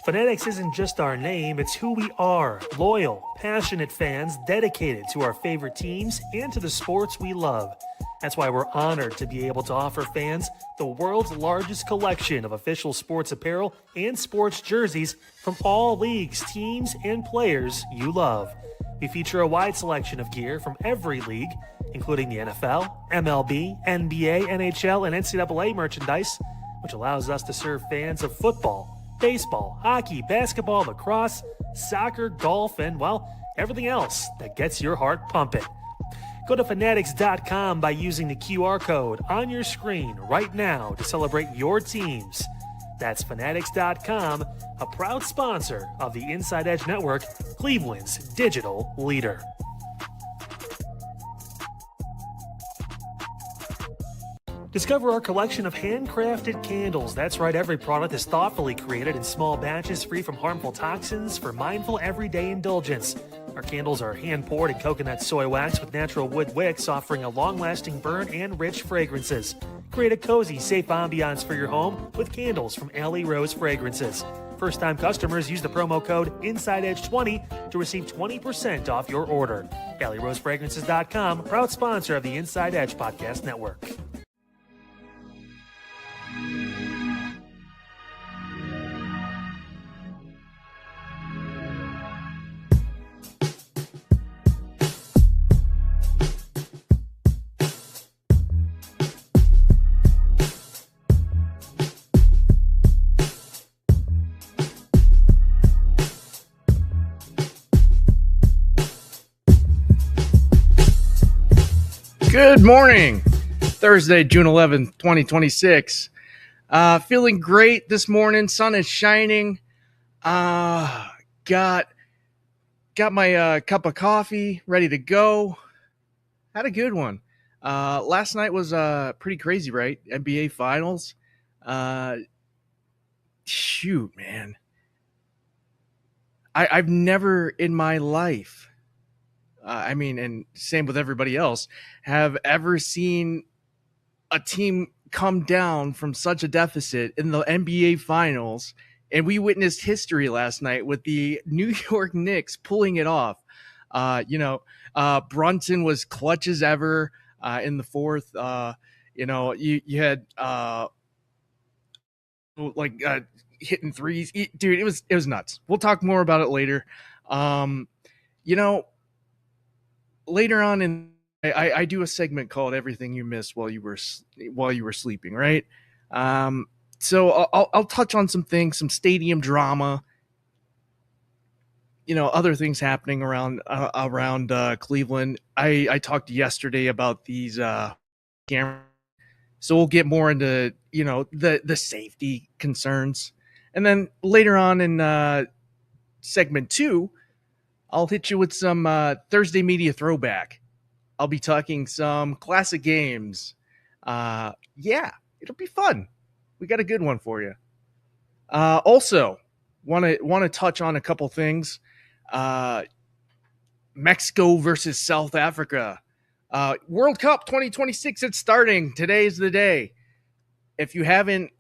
Fanatics isn't just our name, it's who we are. Loyal, passionate fans dedicated to our favorite teams and to the sports we love. That's why we're honored to be able to offer fans the world's largest collection of official sports apparel and sports jerseys from all leagues, teams, and players you love. We feature a wide selection of gear from every league, including the NFL, MLB, NBA, NHL, and NCAA merchandise, which allows us to serve fans of football, baseball, hockey, basketball, lacrosse, soccer, golf, and, well, everything else that gets your heart pumping. Go to fanatics.com by using the QR code on your screen right now to celebrate your teams. That's fanatics.com, a proud sponsor of the Inside Edge Network, Cleveland's digital leader. Discover our collection of handcrafted candles. That's right, every product is thoughtfully created in small batches free from harmful toxins for mindful everyday indulgence. Our candles are hand-poured in coconut soy wax with natural wood wicks, offering a long-lasting burn and rich fragrances. Create a cozy, safe ambiance for your home with candles from Alley Rose Fragrances. First-time customers use the promo code InsideEdge20 to receive 20% off your order. AlleyRoseFragrances.com, proud sponsor of the Inside Edge Podcast Network. Good morning, Thursday, June 11th, 2026. Feeling great this morning. Sun is shining. Got my cup of coffee ready to go. Had a good one. Last night was pretty crazy, right? NBA Finals. Shoot, man. I've never in my life, and same with everybody else, have ever seen a team come down from such a deficit in the NBA Finals. And we witnessed history last night with the New York Knicks pulling it off. Brunson was clutch as ever in the fourth. You had hitting threes. Dude, it was nuts. We'll talk more about it later. Later on I do a segment called "Everything You Missed While You Were Sleeping," right? So I'll touch on some things, some stadium drama, other things happening around Cleveland. I talked yesterday about these cameras, so we'll get more into the safety concerns, and then later on in segment 2. I'll hit you with some Thursday media throwback. I'll be talking some classic games. It'll be fun. We got a good one for you. Also, want to touch on a couple things. Mexico versus South Africa. World Cup 2026, it's starting. Today's the day. If you haven't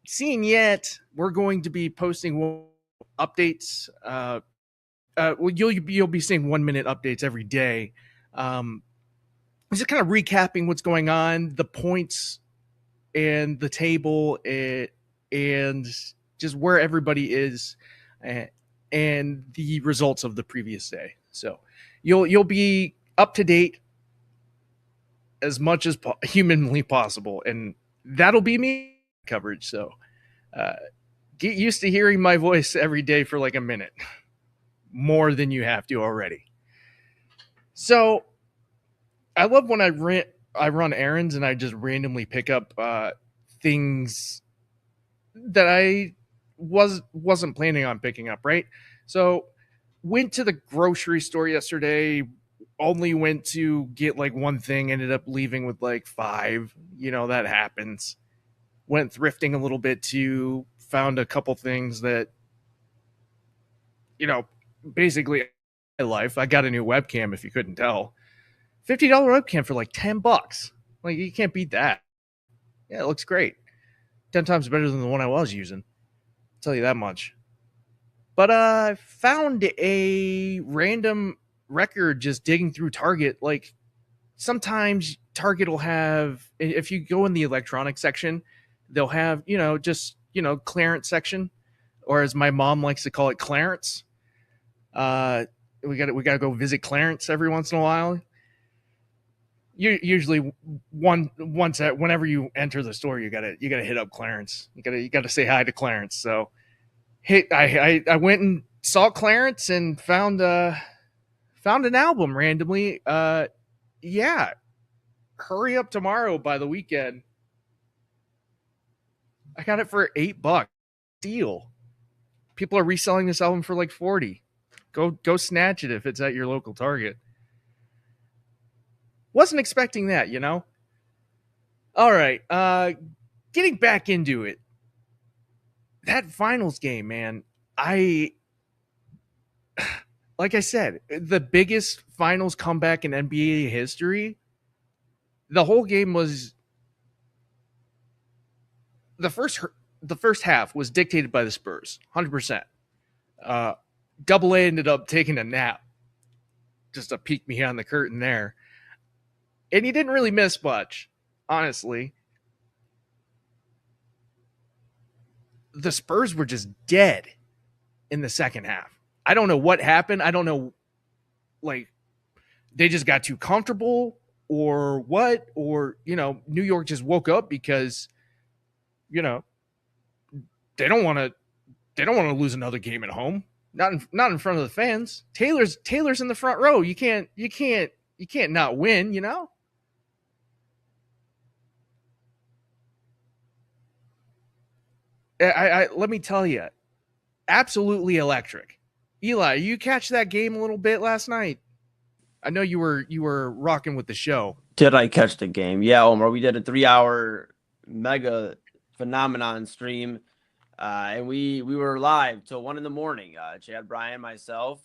seen yet, we're going to be posting updates. You'll be seeing 1-minute updates every day. Just kind of recapping what's going on, the points and the table, and just where everybody is, and the results of the previous day. So you'll be up to date as much as humanly possible, and that'll be me coverage. So get used to hearing my voice every day for like a minute. More than you have to already. So I love when I run errands and I just randomly pick up things that I wasn't planning on picking up, right? So went to the grocery store yesterday, only went to get like one thing, ended up leaving with like 5. That happens. Went thrifting a little bit too, found a couple things that basically my life. I got a new webcam, if you couldn't tell. $50 webcam for like $10. Like, you can't beat that. Yeah, it looks great. 10 times better than the one I was using. I'll tell you that much. But I found a random record just digging through Target. Like sometimes Target will have, if you go in the electronics section, they'll have, just, clearance section, or as my mom likes to call it, Clarence. We gotta go visit Clarence every once in a while. Usually whenever you enter the store, you gotta hit up Clarence. You gotta say hi to Clarence. So I went and saw Clarence and found an album randomly. Yeah, Hurry Up Tomorrow by The Weeknd. I got it for $8. Deal. People are reselling this album for like 40. Go snatch it if it's at your local Target. Wasn't expecting that, All right, getting back into it. That finals game, man. Like I said, the biggest finals comeback in NBA history. The whole game was the first half was dictated by the Spurs, 100%. Double A ended up taking a nap, just to peek behind the curtain there, and he didn't really miss much, honestly. The Spurs were just dead in the second half. I don't know what happened. I don't know, like, they just got too comfortable or what, or, New York just woke up because, they don't want to lose another game at home. Not in front of the fans. Taylor's in the front row. You can't not win, I let me tell you, absolutely electric. Eli, you catch that game a little bit last night? I know you were rocking with the show. Did I catch the game? Yeah, Omar. We did a 3-hour mega phenomenon stream, and we were live till 1 a.m. Chad, Brian, myself,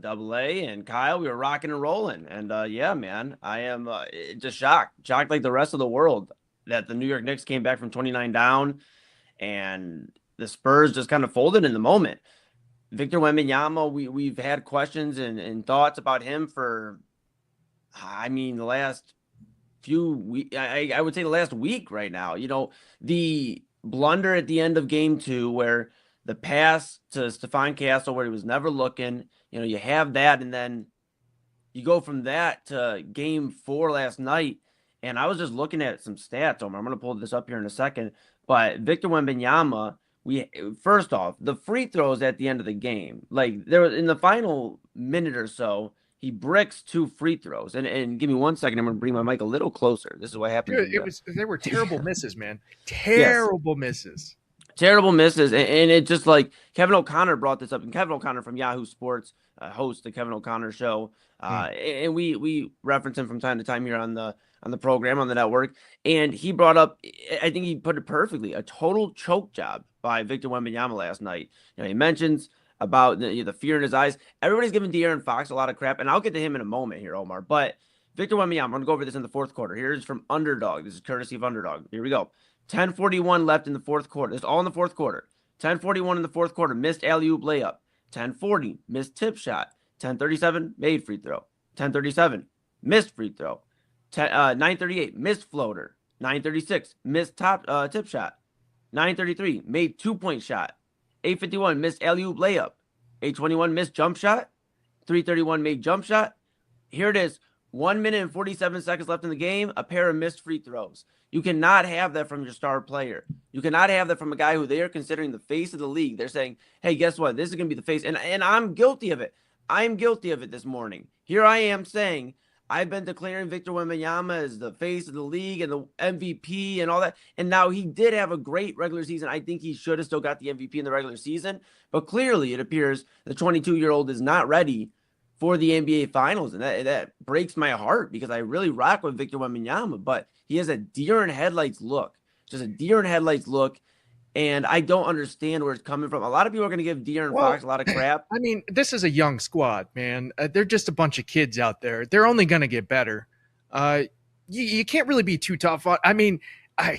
Double A, and Kyle. We were rocking and rolling, and yeah, man, I am just shocked like the rest of the world that the New York Knicks came back from 29 down, and the Spurs just kind of folded in the moment. Victor Wembanyama, we've had questions and thoughts about him for, the last few weeks. I would say the last week right now. The blunder at the end of game 2 where the pass to Stephon Castle where he was never looking, you have that, and then you go from that to game 4 last night. And I was just looking at some stats, Omar. I'm going to pull this up here in a second. But Victor Wembanyama, first off, the free throws at the end of the game, like there was in the final minute or so, he bricks 2 free throws. And give me 1 second. I'm going to bring my mic a little closer. This is what happened. Dude, they were terrible misses, man. Terrible misses. Terrible misses. And it just like Kevin O'Connor brought this up. And Kevin O'Connor from Yahoo Sports, hosts the Kevin O'Connor show. And we reference him from time to time here on the program, on the network. And he brought up, I think he put it perfectly, a total choke job by Victor Wembanyama last night. He mentions about the fear in his eyes. Everybody's giving De'Aaron Fox a lot of crap, and I'll get to him in a moment here, Omar. But Victor Wembanyama, I'm going to go over this in the fourth quarter. Here's from Underdog. This is courtesy of Underdog. Here we go. 10:41 left in the fourth quarter. This is all in the fourth quarter. 10:41 in the fourth quarter. Missed alley-oop layup. 10:40 missed tip shot. 10:37 made free throw. 10:37 missed free throw. 9:38 missed floater. 9:36 missed tip shot. 9:33 made 2-point shot. 8:51 missed alley-oop layup. 8:21 missed jump shot. 3:31 made jump shot. Here it is. 1 minute and 47 seconds left in the game. A pair of missed free throws. You cannot have that from your star player. You cannot have that from a guy who they are considering the face of the league. They're saying, hey, guess what? This is going to be the face. And I'm guilty of it. I'm guilty of it this morning. Here I am saying, I've been declaring Victor Wembanyama as the face of the league and the MVP and all that. And now he did have a great regular season. I think he should have still got the MVP in the regular season. But clearly it appears the 22-year-old is not ready for the NBA Finals. And that breaks my heart because I really rock with Victor Wembanyama. But he has a deer in headlights look. Just a deer in headlights look. And I don't understand where it's coming from. A lot of people are going to give De'Aaron Fox a lot of crap. I mean, this is a young squad, man. They're just a bunch of kids out there. They're only going to get better. You can't really be too tough on. I mean,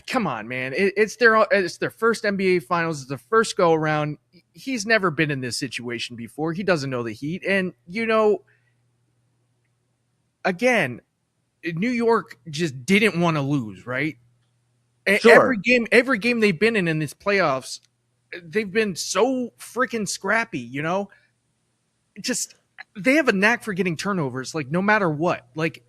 come on, man. It's their first NBA Finals. It's their first go around. he's never been in this situation before. He doesn't know the heat. And, again, New York just didn't want to lose, right? Sure. Every game they've been in this playoffs, they've been so freaking scrappy, Just they have a knack for getting turnovers, like no matter what. Like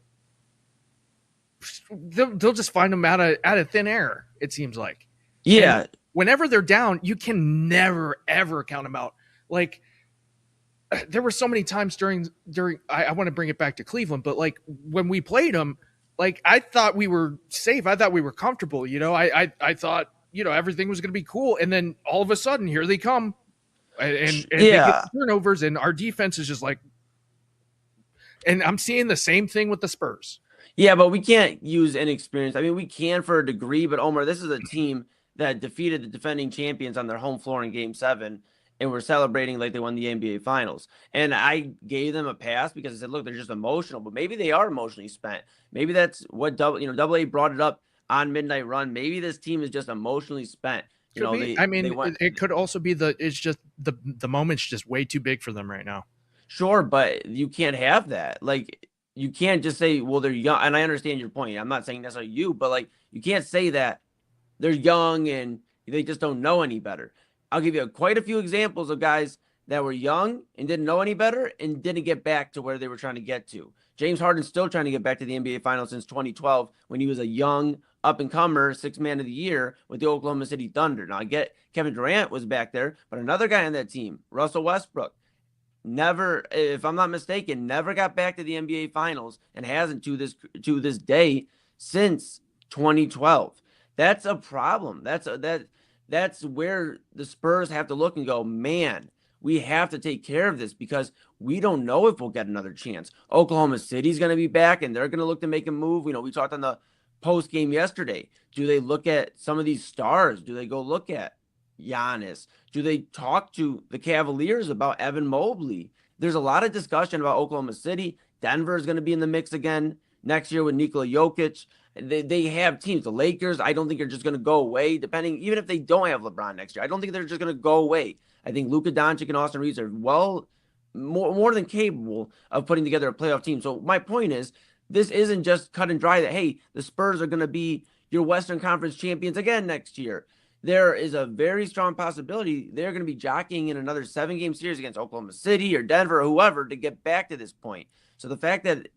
they'll just find them out of thin air, it seems like. Yeah. And whenever they're down, you can never ever count them out. Like there were so many times during I want to bring it back to Cleveland, but like when we played them, like I thought we were safe. I thought we were comfortable. I thought everything was going to be cool, and then all of a sudden here they come, and they get turnovers, and our defense is just like. And I'm seeing the same thing with the Spurs. Yeah, but we can't use inexperience. I mean, we can for a degree, but Omar, this is a team that defeated the defending champions on their home floor in Game 7, and we're celebrating like they won the NBA Finals. And I gave them a pass because I said, look, they're just emotional, but maybe they are emotionally spent. Maybe that's what Double A brought it up on Midnight Run. Maybe this team is just emotionally spent. It could also be it's just the moment's just way too big for them right now. Sure, but you can't have that. Like, you can't just say, well, they're young. And I understand your point. I'm not saying necessarily you, but like, you can't say that they're young and they just don't know any better. I'll give you quite a few examples of guys that were young and didn't know any better and didn't get back to where they were trying to get to. James Harden's still trying to get back to the NBA Finals since 2012 when he was a young up-and-comer, sixth man of the year with the Oklahoma City Thunder. Now, I get Kevin Durant was back there, but another guy on that team, Russell Westbrook, never, if I'm not mistaken, never got back to the NBA Finals and hasn't to this day since 2012. That's a problem. That's where the Spurs have to look and go, man, we have to take care of this because we don't know if we'll get another chance. Oklahoma City's going to be back and they're going to look to make a move. We talked on the post game yesterday. Do they look at some of these stars? Do they go look at Giannis? Do they talk to the Cavaliers about Evan Mobley? There's a lot of discussion about Oklahoma City. Denver is going to be in the mix again next year with Nikola Jokic. They have teams. The Lakers, I don't think are just going to go away, even if they don't have LeBron next year. I don't think they're just going to go away. I think Luka Doncic and Austin Reeves are more than capable of putting together a playoff team. So my point is, this isn't just cut and dry that, hey, the Spurs are going to be your Western Conference champions again next year. There is a very strong possibility they're going to be jockeying in another 7-game series against Oklahoma City or Denver or whoever to get back to this point. So the fact that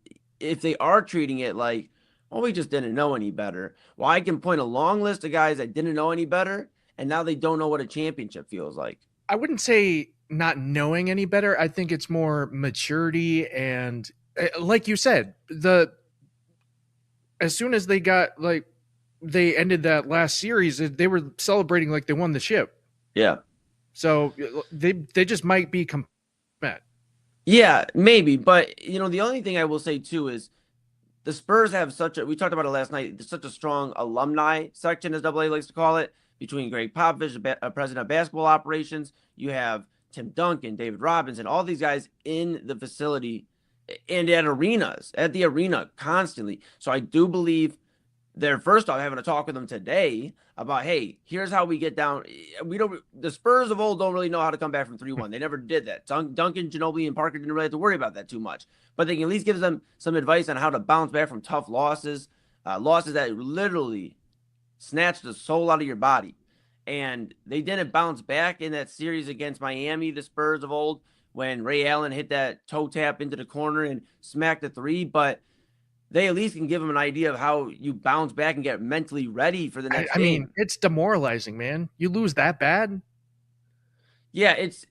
if they are treating it like, well, we just didn't know any better. Well, I can point a long list of guys that didn't know any better, and now they don't know what a championship feels like. I wouldn't say not knowing any better. I think it's more maturity and, like you said, as soon as they ended that last series, they were celebrating like they won the ship. Yeah. So they just might be met. Yeah, maybe. But, the only thing I will say, too, is the Spurs have we talked about it last night, there's such a strong alumni section, as AA likes to call it, between Greg Popovich, president of basketball operations. You have Tim Duncan, David Robinson, all these guys in the facility and at the arena constantly. So I do believe they're first off having a talk with them today about, hey, here's how we get down. The Spurs of old don't really know how to come back from 3-1. They never did that. Duncan, Ginobili, and Parker didn't really have to worry about that too much. But they can at least give them some advice on how to bounce back from tough losses, losses that literally snatch the soul out of your body. And they didn't bounce back in that series against Miami, the Spurs of old, when Ray Allen hit that toe tap into the corner and smacked the three. But they at least can give them an idea of how you bounce back and get mentally ready for the next game. I mean, it's demoralizing, man. You lose that bad. Yeah, it's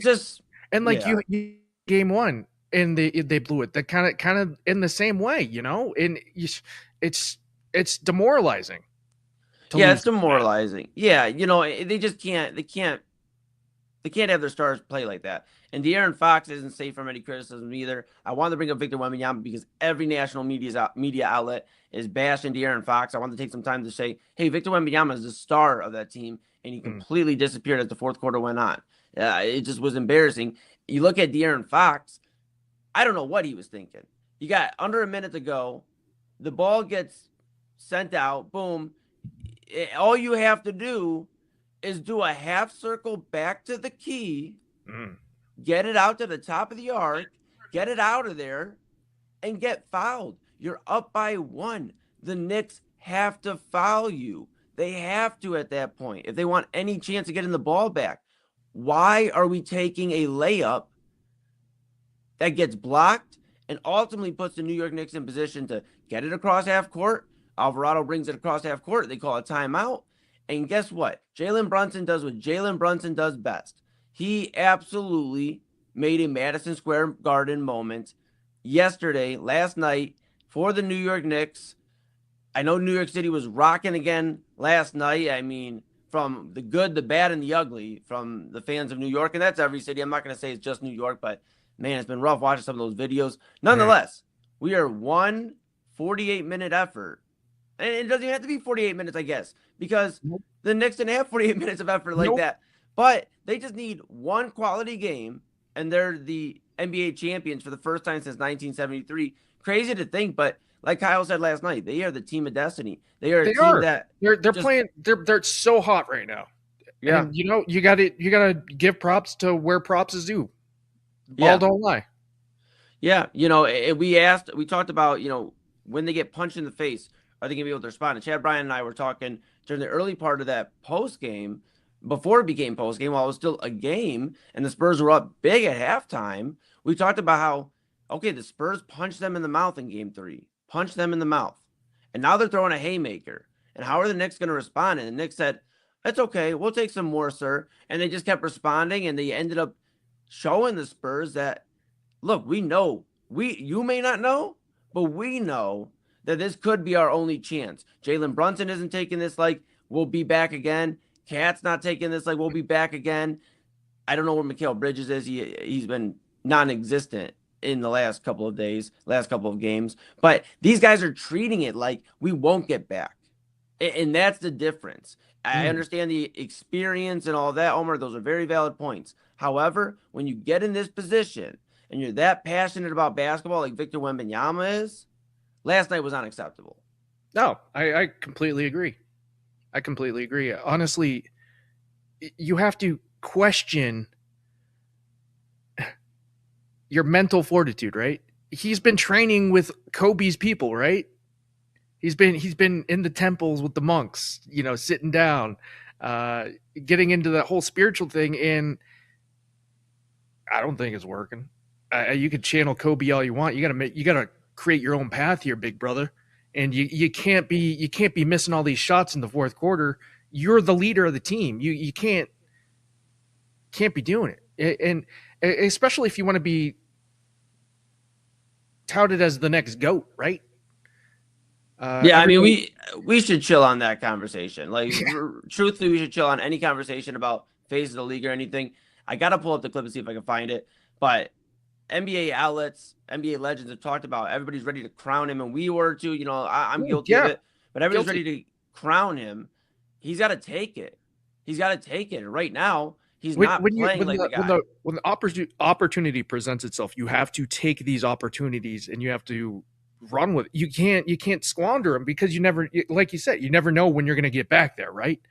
just you game one and they blew it. That kind of in the same way, and it's demoralizing. Yeah, it's demoralizing. Yeah, they just can't. They can't have their stars play like that. And De'Aaron Fox isn't safe from any criticism either. I wanted to bring up Victor Wembanyama because every national media outlet is bashing De'Aaron Fox. I wanted to take some time to say, hey, Victor Wembanyama is the star of that team, and he completely disappeared as the fourth quarter went on. It just was embarrassing. You look at De'Aaron Fox, I don't know what he was thinking. You got under a minute to go. The ball gets sent out. Boom. All you have to do is do a half circle back to the key, Mm. get it out to the top of the arc, get it out of there, and get fouled. You're up by 1. The Knicks have to foul you. They have to at that point if they want any chance of getting the ball back. Why are we taking a layup that gets blocked and ultimately puts the New York Knicks in position to get it across half court? Alvarado brings it across half court. They call a timeout. And guess what? Jalen Brunson does what Jalen Brunson does best. He absolutely made a Madison Square Garden moment last night for the New York Knicks. I know New York City was rocking again last night. I mean, from the good, the bad, and the ugly from the fans of New York. And that's every city. I'm not going to say it's just New York, but man, it's been rough watching some of those videos. Nonetheless, we are 1 48-minute effort. And it doesn't even have to be 48 minutes, I guess, because the Knicks didn't have 48 minutes of effort like that. But they just need one quality game, and they're the NBA champions for the first time since 1973. Crazy to think, but like Kyle said last night, they are the team of destiny. They are a team that they're playing. They're so hot right now. Yeah, and, you got to give props to where props is due. Ball don't lie. Yeah, we talked about when they get punched in the face, are they gonna be able to respond? And Chad Bryan and I were talking during the early part of that post game, before it became post game, while it was still a game, and the Spurs were up big at halftime. We talked about how the Spurs punched them in the mouth in Game 3, punched them in the mouth, and now they're throwing a haymaker. And how are the Knicks going to respond? And the Knicks said, "That's okay, we'll take some more, sir." And they just kept responding, and they ended up showing the Spurs that, look, you may not know, but we know that this could be our only chance. Jalen Brunson isn't taking this like we'll be back again. Cat's not taking this like we'll be back again. I don't know where Mikal Bridges is. He's been non-existent in the last couple of days, last couple of games. But these guys are treating it like we won't get back. And that's the difference. I understand the experience and all that, Omar. Those are very valid points. However, when you get in this position and you're that passionate about basketball like Victor Wembanyama is, last night was unacceptable. No, I completely agree. Honestly, you have to question your mental fortitude, right? He's been training with Kobe's people, right? He's been in the temples with the monks, sitting down, getting into that whole spiritual thing, and I don't think it's working. You could channel Kobe all you want. You gotta create your own path here, big brother. And you can't be missing all these shots in the fourth quarter. You're the leader of the team. You can't be doing it. And especially if you want to be touted as the next GOAT, right? I mean, we should chill on that conversation. Like, truthfully, we should chill on any conversation about phase of the league or anything. I got to pull up the clip and see if I can find it. But NBA outlets, NBA legends have talked about everybody's ready to crown him, and we were too. I'm guilty of it, but everybody's ready to crown him. He's got to take it. And right now, he's not playing like the guy. When the opportunity presents itself, you have to take these opportunities and you have to run with it. You can't squander them because you never, like you said, you never know when you're going to get back there, right?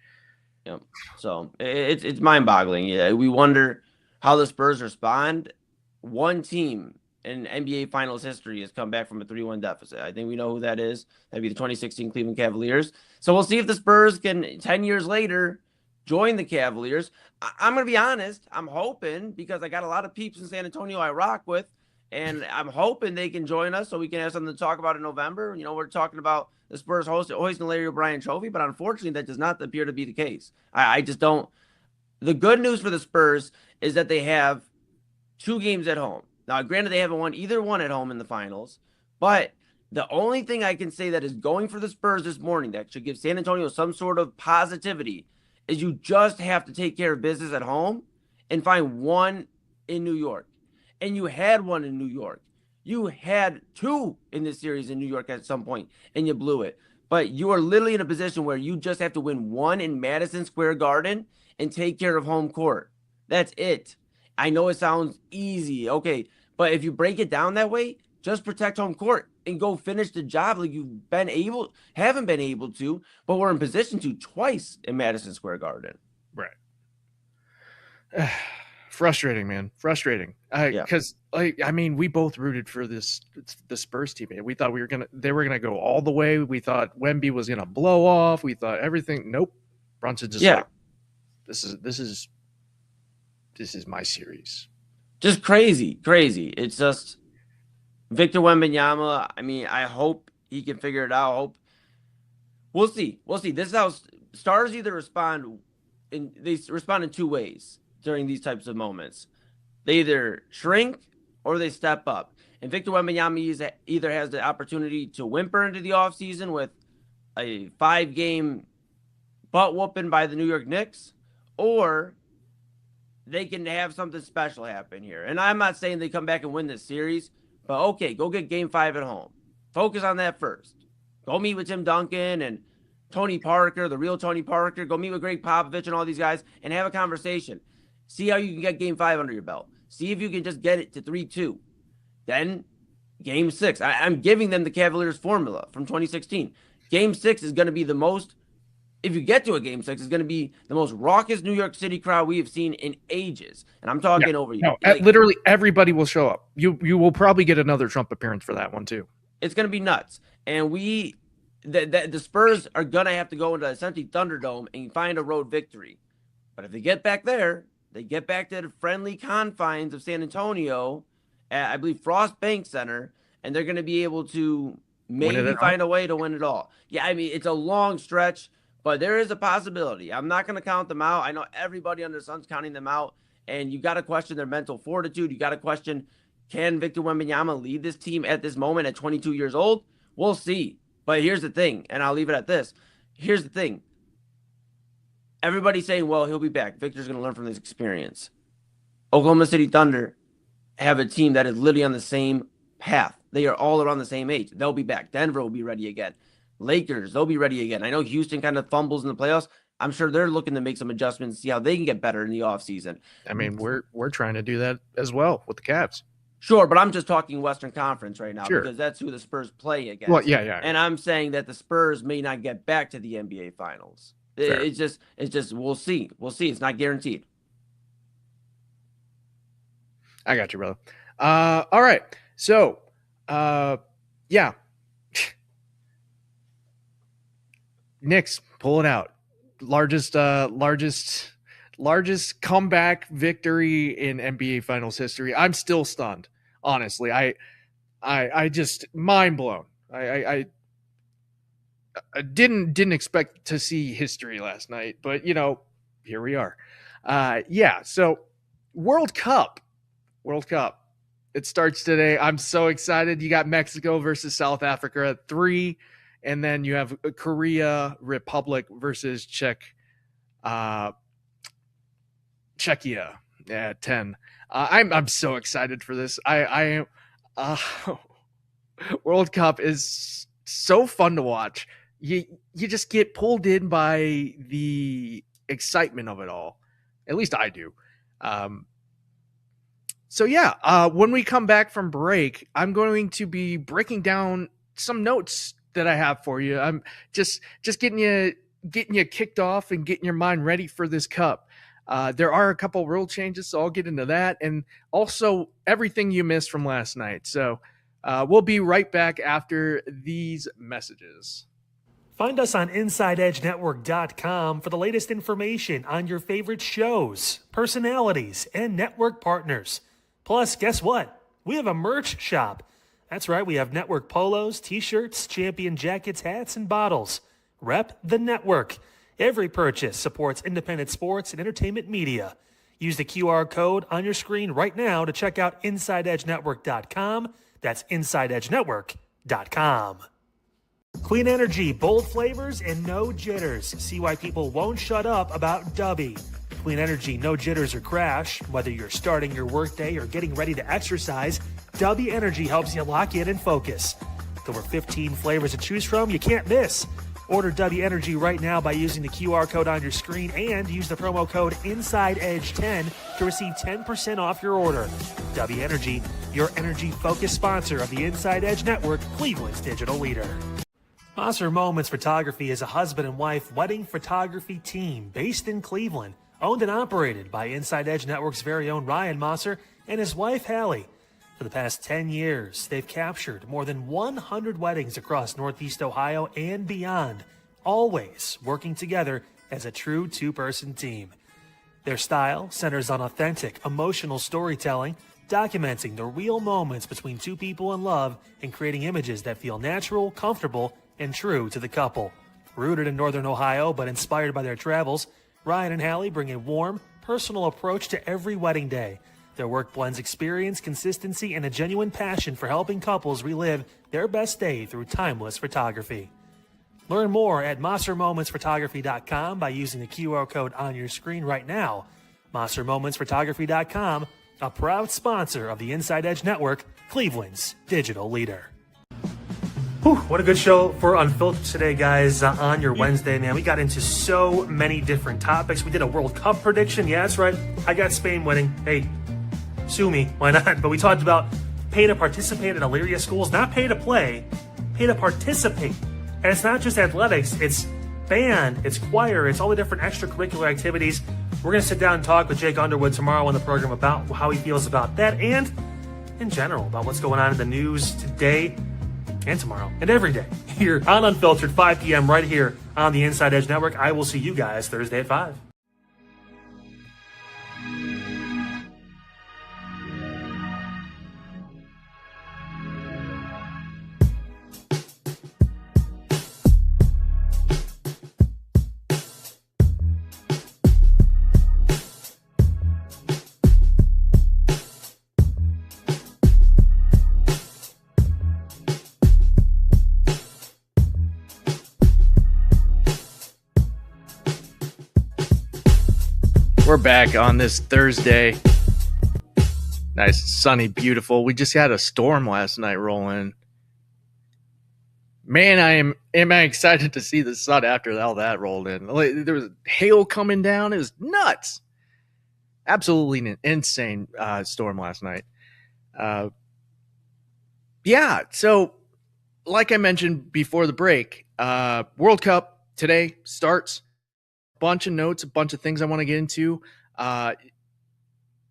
Yeah. So it's mind-boggling. Yeah, we wonder how the Spurs respond. One team in NBA Finals history has come back from a 3-1 deficit. I think we know who that is. That'd be the 2016 Cleveland Cavaliers. So we'll see if the Spurs can, 10 years later, join the Cavaliers. I'm going to be honest. I'm hoping, because I got a lot of peeps in San Antonio I rock with, and I'm hoping they can join us so we can have something to talk about in November. We're talking about the Spurs hoisting the Larry O'Brien trophy, but unfortunately, that does not appear to be the case. I just don't. The good news for the Spurs is that they have 2 games at home. Now, granted, they haven't won either one at home in the finals, but the only thing I can say that is going for the Spurs this morning that should give San Antonio some sort of positivity is you just have to take care of business at home and find one in New York. And you had one in New York. You had 2 in this series in New York at some point, and you blew it. But you are literally in a position where you just have to win one in Madison Square Garden and take care of home court. That's it. I know it sounds easy, okay, but if you break it down that way, just protect home court and go finish the job like you've haven't been able to, but we're in position to twice in Madison Square Garden. Right. Frustrating, man. Frustrating. Because I mean, we both rooted for the Spurs team. We thought they were gonna go all the way. We thought Wemby was gonna blow off. We thought everything. Nope. Brunson just like, this is my series. Just crazy. It's just Victor Wembanyama. I mean, I hope he can figure it out. We'll see. This is how stars either respond in two ways during these types of moments. They either shrink or they step up. And Victor Wembanyama either has the opportunity to whimper into the offseason with a 5-game butt whooping by the New York Knicks, or they can have something special happen here. And I'm not saying they come back and win this series, but okay, go get game 5 at home. Focus on that first. Go meet with Tim Duncan and Tony Parker, the real Tony Parker. Go meet with Greg Popovich and all these guys and have a conversation. See how you can get game 5 under your belt. See if you can just get it to 3-2. Then game 6. I'm giving them the Cavaliers formula from 2016. Game 6 is going to be the most, if you get to a game 6, it's going to be the most raucous New York City crowd we have seen in ages. And I'm talking over you. No, literally everybody will show up. You will probably get another Trump appearance for that one too. It's going to be nuts. And the Spurs are going to have to go into essentially Thunderdome and find a road victory. But if they get back there, they get back to the friendly confines of San Antonio at, I believe, Frost Bank Center, and they're going to be able to maybe find a way to win it all. Yeah, I mean, it's a long stretch, but there is a possibility. I'm not going to count them out. I know everybody under the sun's counting them out, and you got to question their mental fortitude. You got to question, can Victor Wembanyama lead this team at this moment at 22 years old? We'll see. But here's the thing, and I'll leave it at this. Here's the thing. Everybody's saying, well, he'll be back. Victor's going to learn from this experience. Oklahoma City Thunder have a team that is literally on the same path. They are all around the same age. They'll be back. Denver will be ready again. Lakers, they'll be ready again. I know Houston kind of fumbles in the playoffs. I'm sure they're looking to make some adjustments, see how they can get better in the offseason. I mean, we're trying to do that as well with the Cavs. Sure, but I'm just talking Western Conference right now because that's who the Spurs play against. Well, yeah. And I'm saying that the Spurs may not get back to the NBA Finals. It's just we'll see. It's not guaranteed. I got you, brother. All right. So, yeah. Knicks pull it out. Largest comeback victory in NBA Finals history. I'm still stunned, honestly. I just mind blown. I didn't expect to see history last night, but here we are. Yeah. So World Cup. It starts today. I'm so excited. You got Mexico versus South Africa at 3, and then you have Korea Republic versus Czechia at 10. I'm so excited for this. I am. World Cup is so fun to watch. You just get pulled in by the excitement of it all. At least I do. So yeah, when we come back from break, I'm going to be breaking down some notes that I have for you. I'm just getting you kicked off and getting your mind ready for this cup. There are a couple rule changes, so I'll get into that, and also everything you missed from last night. So we'll be right back after these messages. Find us on InsideEdgeNetwork.com for the latest information on your favorite shows, personalities, and network partners. Plus, guess what? We have a merch shop. That's right, we have network polos, t-shirts, champion jackets, hats, and bottles. Rep the network. Every purchase supports independent sports and entertainment media. Use the QR code on your screen right now to check out InsideEdgeNetwork.com. That's InsideEdgeNetwork.com. Clean energy, bold flavors, and no jitters. See why people won't shut up about Dubby. Clean energy, no jitters or crash. Whether you're starting your workday or getting ready to exercise, Dubby Energy helps you lock in and focus. With over 15 flavors to choose from, you can't miss. Order Dubby Energy right now by using the QR code on your screen and use the promo code InsideEdge10 to receive 10% off your order. Dubby Energy, your energy-focused sponsor of the Inside Edge Network, Cleveland's digital leader. Osser Moments Photography is a husband and wife wedding photography team based in Cleveland, Owned and operated by Inside Edge Network's very own Ryan Mosser and his wife Hallie. For the past 10 years, they've captured more than 100 weddings across Northeast Ohio and beyond, always working together as a true two-person team. Their style centers on authentic, emotional storytelling, documenting the real moments between two people in love and creating images that feel natural, comfortable, and true to the couple. Rooted in Northern Ohio but inspired by their travels, Ryan and Hallie bring a warm, personal approach to every wedding day. Their work blends experience, consistency, and a genuine passion for helping couples relive their best day through timeless photography. Learn more at MosserMomentsPhotography.com by using the QR code on your screen right now. MosserMomentsPhotography.com, a proud sponsor of the Inside Edge Network, Cleveland's digital leader. Whew, what a good show for Unfiltered today, guys, on your Wednesday, man. We got into so many different topics. We did a World Cup prediction. Yeah, that's right. I got Spain winning. Hey, sue me. Why not? But we talked about pay to participate in Illyria schools, not pay to play, pay to participate. And it's not just athletics, it's band, it's choir, it's all the different extracurricular activities. We're going to sit down and talk with Jake Underwood tomorrow on the program about how he feels about that and in general about what's going on in the news today and tomorrow and every day here on Unfiltered, 5 p.m. right here on the Inside Edge Network. I will see you guys Thursday at 5. We're back on this Thursday. Nice, sunny, beautiful. We just had a storm last night rolling. Man, am I excited to see the sun after all that rolled in. There was hail coming down. It was nuts. Absolutely an insane storm last night. Yeah, so like I mentioned before the break, World Cup today starts. Bunch of notes, a bunch of things I want to get into.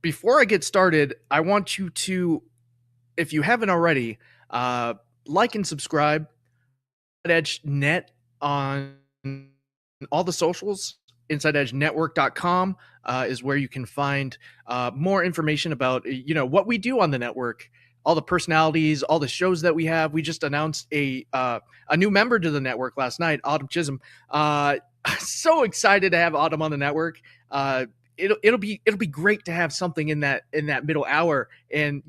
Before I get started, I want you to, if you haven't already, like and subscribe. InsideEdge.net on all the socials. InsideEdgeNetwork.com is where you can find more information about what we do on the network, all the personalities, all the shows that we have. We just announced a new member to the network last night, Autumn Chisholm. So excited to have Autumn on the network. It'll be great to have something in that middle hour, and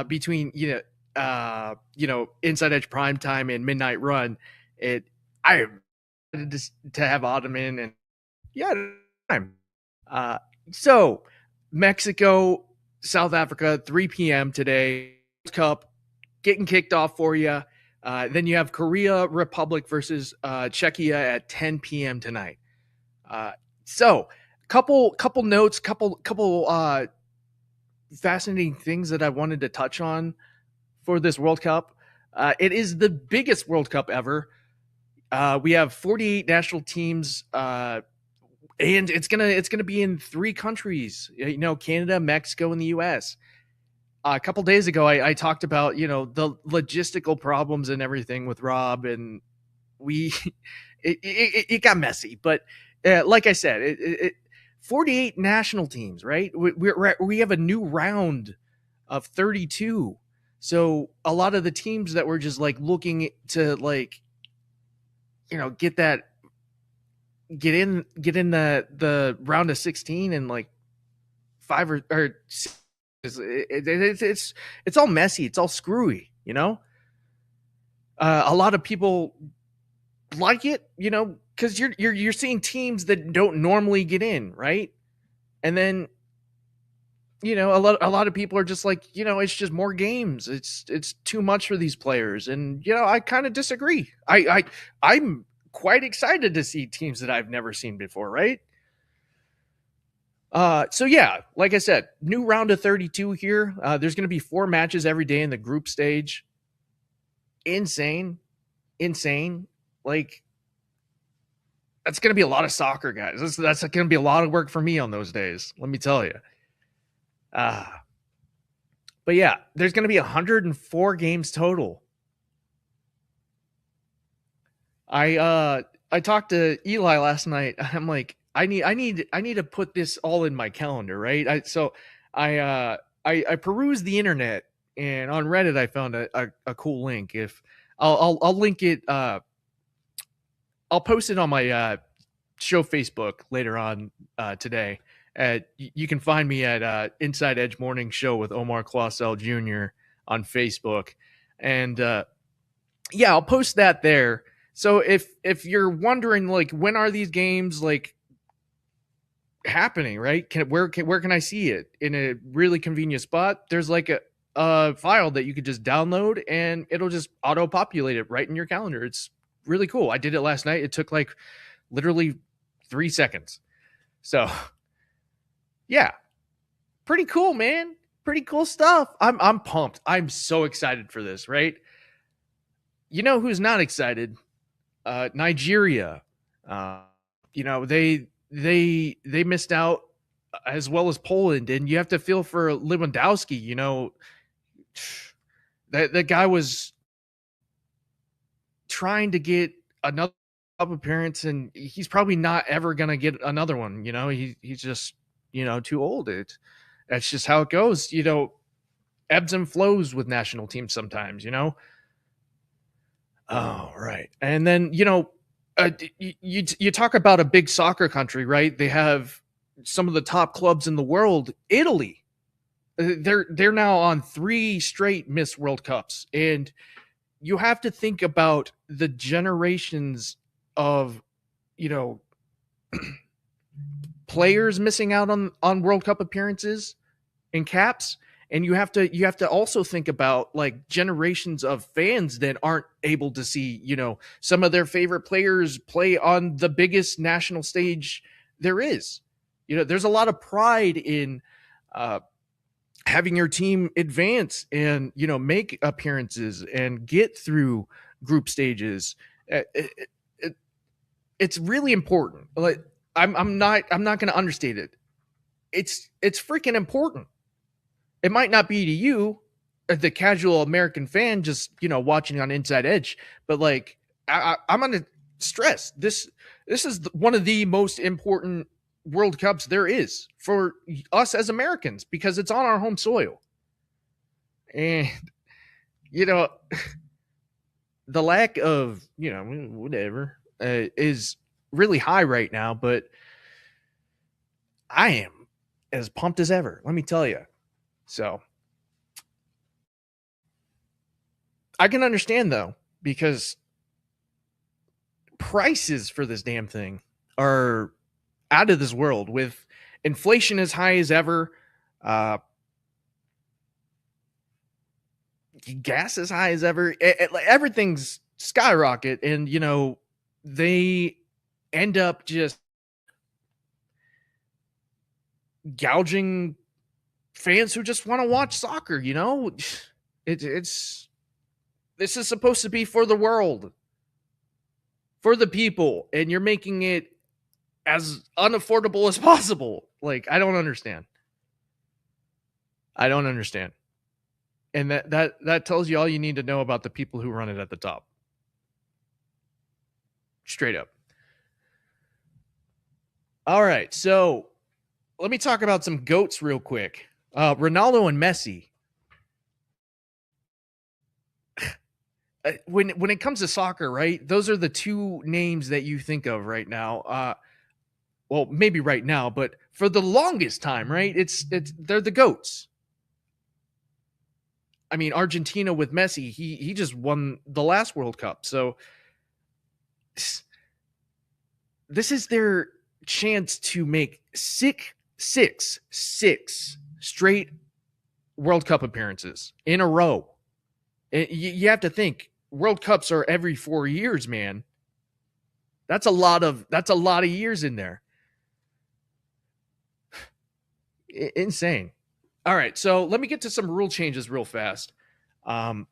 between Inside Edge Prime Time and Midnight Run. I am excited to have Autumn in, and yeah, time. So Mexico, South Africa, 3 p.m. today. World Cup getting kicked off for you. Then you have Korea Republic versus Czechia at 10 p.m. tonight. So couple notes, couple fascinating things that I wanted to touch on for this World Cup. It is the biggest World Cup ever. We have 48 national teams, and it's gonna be in 3 countries. Canada, Mexico, and the U.S. A couple days ago, I talked about, the logistical problems and everything with Rob, and it got messy. But like I said, 48 national teams, right? We have a new round of 32. So a lot of the teams that were just looking to get in the round of 16 and 5 or 6. It's all messy. It's all screwy, A lot of people like it, because you're seeing teams that don't normally get in, right? And then, a lot of people are just it's just more games. It's too much for these players, and I kind of disagree. I'm quite excited to see teams that I've never seen before, right? So yeah, like I said, new round of 32 here. There's going to be 4 matches every day in the group stage. Insane. that's going to be a lot of soccer, guys. That's going to be a lot of work for me on those days. Let me tell you. But yeah, there's going to be 104 games total. I talked to Eli last night. I'm like, I need to put this all in my calendar, right? I perused the internet, and on Reddit I found a cool link. If I'll link it. I'll post it on my show Facebook later on today. You can find me at Inside Edge Morning Show with Omar Claussell Jr. on Facebook, and yeah, I'll post that there. So if you're wondering, like, when are these games like happening, right? Where can I see it in a really convenient spot? There's like a file that you could just download, and it'll just auto populate it right in your calendar. It's really cool. I did it last night. It took like literally 3 seconds. So yeah, pretty cool, man. Pretty cool stuff. I'm pumped. I'm so excited for this, right? You know who's not excited? Nigeria. They missed out, as well as Poland, and you have to feel for Lewandowski. That guy was trying to get another cup appearance, and he's probably not ever gonna get another one. He's just too old. That's just how it goes. Ebbs and flows with national teams sometimes. Oh, right. And then, you talk about a big soccer country, right? They have some of the top clubs in the world. Italy, they're now on 3 straight Miss World Cups, and you have to think about the generations of, players missing out on World Cup appearances and caps. And you have to also think about like generations of fans that aren't able to see, some of their favorite players play on the biggest national stage there is. There's a lot of pride in having your team advance and, make appearances and get through group stages. It's really important. Like I'm not going to understate it. It's freaking important. It might not be to you, the casual American fan, just watching on Inside Edge, but like I'm gonna stress this is one of the most important World Cups there is for us as Americans, because it's on our home soil, and the lack of whatever is really high right now. But I am as pumped as ever. Let me tell you. So I can understand, though, because prices for this damn thing are out of this world, with inflation as high as ever, gas as high as ever. Everything's skyrocket, and they end up just gouging fans who just want to watch soccer. This is supposed to be for the world, for the people, and you're making it as unaffordable as possible. Like, I don't understand. And that tells you all you need to know about the people who run it at the top. Straight up. All right, so let me talk about some GOATs real quick. Ronaldo and Messi. When it comes to soccer, right? Those are the 2 names that you think of right now. Well, maybe right now, but for the longest time, right? They're the GOATs. I mean, Argentina with Messi, he just won the last World Cup. So this is their chance to make six straight World Cup appearances in a row. You have to think, World Cups are every 4 years, man. That's a lot of years in there. Insane. All right, so let me get to some rule changes real fast. VAR,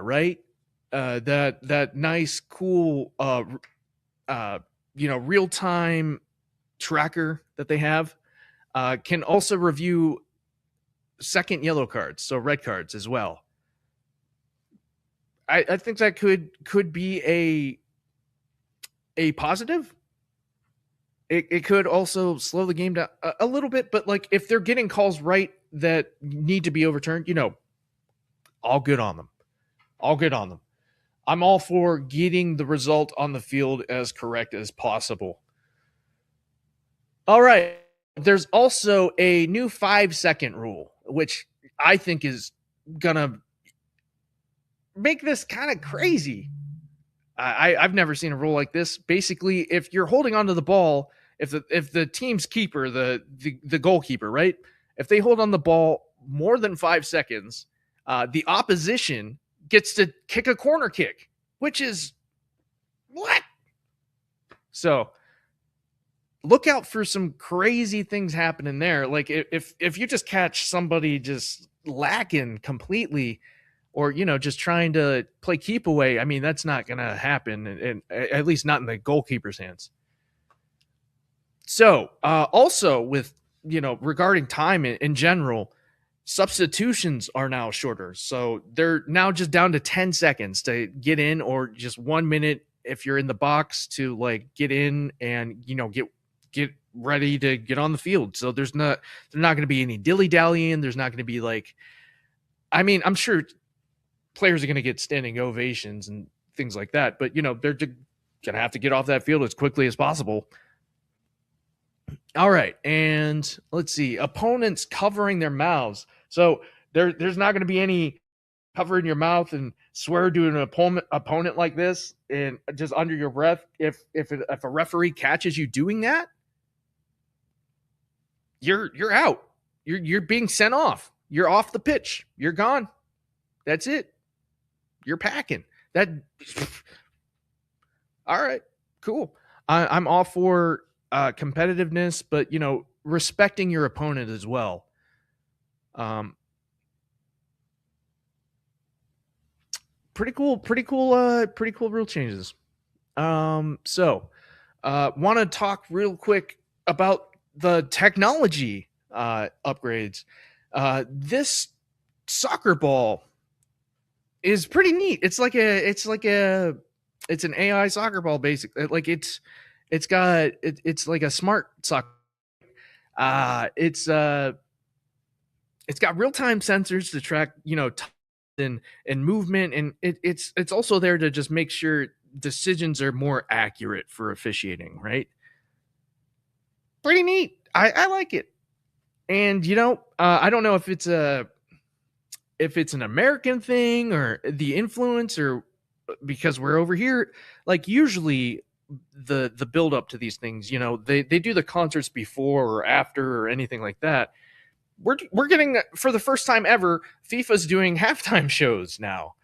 right? that nice, cool, real time tracker that they have, can also review second yellow cards, so red cards as well. I think that could be a positive. It could also slow the game down a little bit, but like if they're getting calls right that need to be overturned, all good on them. All good on them. I'm all for getting the result on the field as correct as possible. All right. There's also a new 5-second rule, which I think is going to make this kind of crazy. I've never seen a rule like this. Basically, if you're holding onto the ball, if the team's keeper, the goalkeeper, right? If they hold on the ball more than 5 seconds, the opposition gets to kick a corner kick, which is what? So look out for some crazy things happening there. Like if you just catch somebody just lacking completely, or just trying to play keep away, I mean, that's not going to happen, and at least not in the goalkeeper's hands. So also with regarding time in general, substitutions are now shorter. So they're now just down to 10 seconds to get in, or just 1 minute if you're in the box to like get in and get ready to get on the field. So there's not going to be any dilly-dallying. There's not going to be like, I mean, I'm sure players are going to get standing ovations and things like that, but they're going to have to get off that field as quickly as possible. All right, and let's see, opponents covering their mouths. So there's not going to be any covering your mouth and swear to an opponent like this and just under your breath. If a referee catches you doing that, you're out. You're being sent off. You're off the pitch. You're gone. That's it. You're packing. That. All right, cool. I'm all for competitiveness, but respecting your opponent as well. Pretty cool rule changes. So want to talk real quick about the technology upgrades. This soccer ball is pretty neat. It's an AI soccer ball, basically. Like it's like a smart soccer. It's got real-time sensors to track, and movement, and it's also there to just make sure decisions are more accurate for officiating, right? Pretty neat. I like it. And I don't know if it's an American thing or the influence, or because we're over here. Like usually the build up to these things, they do the concerts before or after or anything like that. We're getting, for the first time ever, FIFA's doing halftime shows now.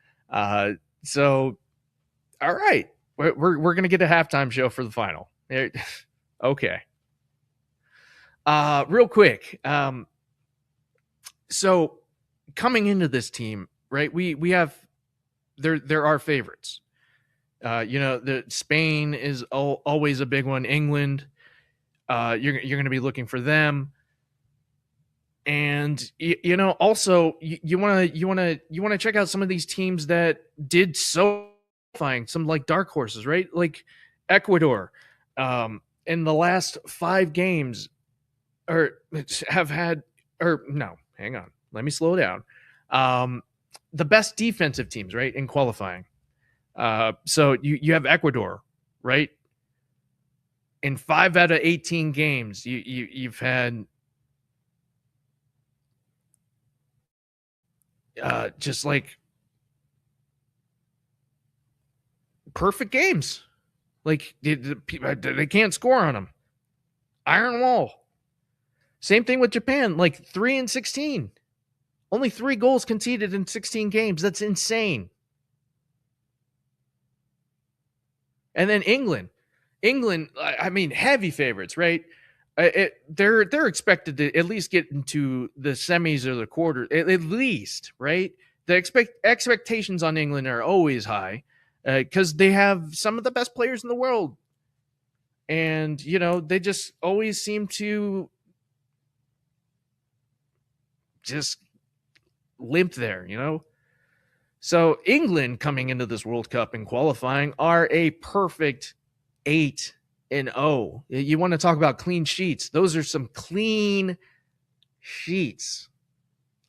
So all right, we're gonna get a halftime show for the final. Okay. Real quick. So coming into this team, right? We have there are favorites. The Spain is always a big one. England, you're going to be looking for them, and also you want to check out some of these teams that did so fine, some like dark horses, right? Like Ecuador, in the last 5 games, or have had, or no, hang on, let me slow down. The best defensive teams, right, in qualifying. So you have Ecuador, right? In 5 out of 18 games, you've had just like perfect games. Like they can't score on them. Iron wall. Same thing with Japan, like 3-16. Only 3 goals conceded in 16 games. That's insane. And then England, I mean, heavy favorites, right? They're expected to at least get into the semis or the quarter, at least, right? expectations on England are always high because they have some of the best players in the world, and they just always seem to just limp there. So England coming into this World Cup and qualifying are a perfect 8-0. You want to talk about clean sheets? Those are some clean sheets,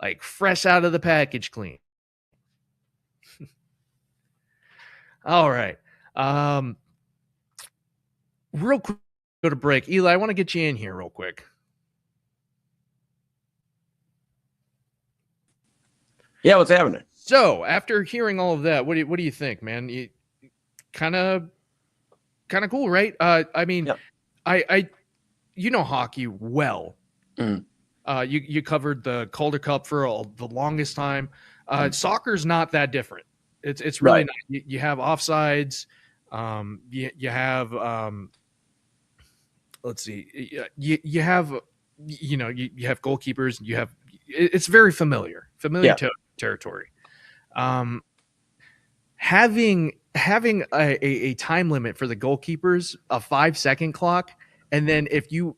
like fresh out of the package, clean. All right. Real quick, go to break. Eli, I want to get you in here real quick. Yeah, what's happening? So, after hearing all of that, what do you think, man? Kind of cool, right? I mean, Yep. I hockey well. Mm. You covered the Calder Cup for the longest time. Soccer's not that different. It's really Right. not. You have offsides. You have let's see. You have you have goalkeepers. You have it's very familiar territory. Having a time limit for the goalkeepers, a 5-second clock, and then if you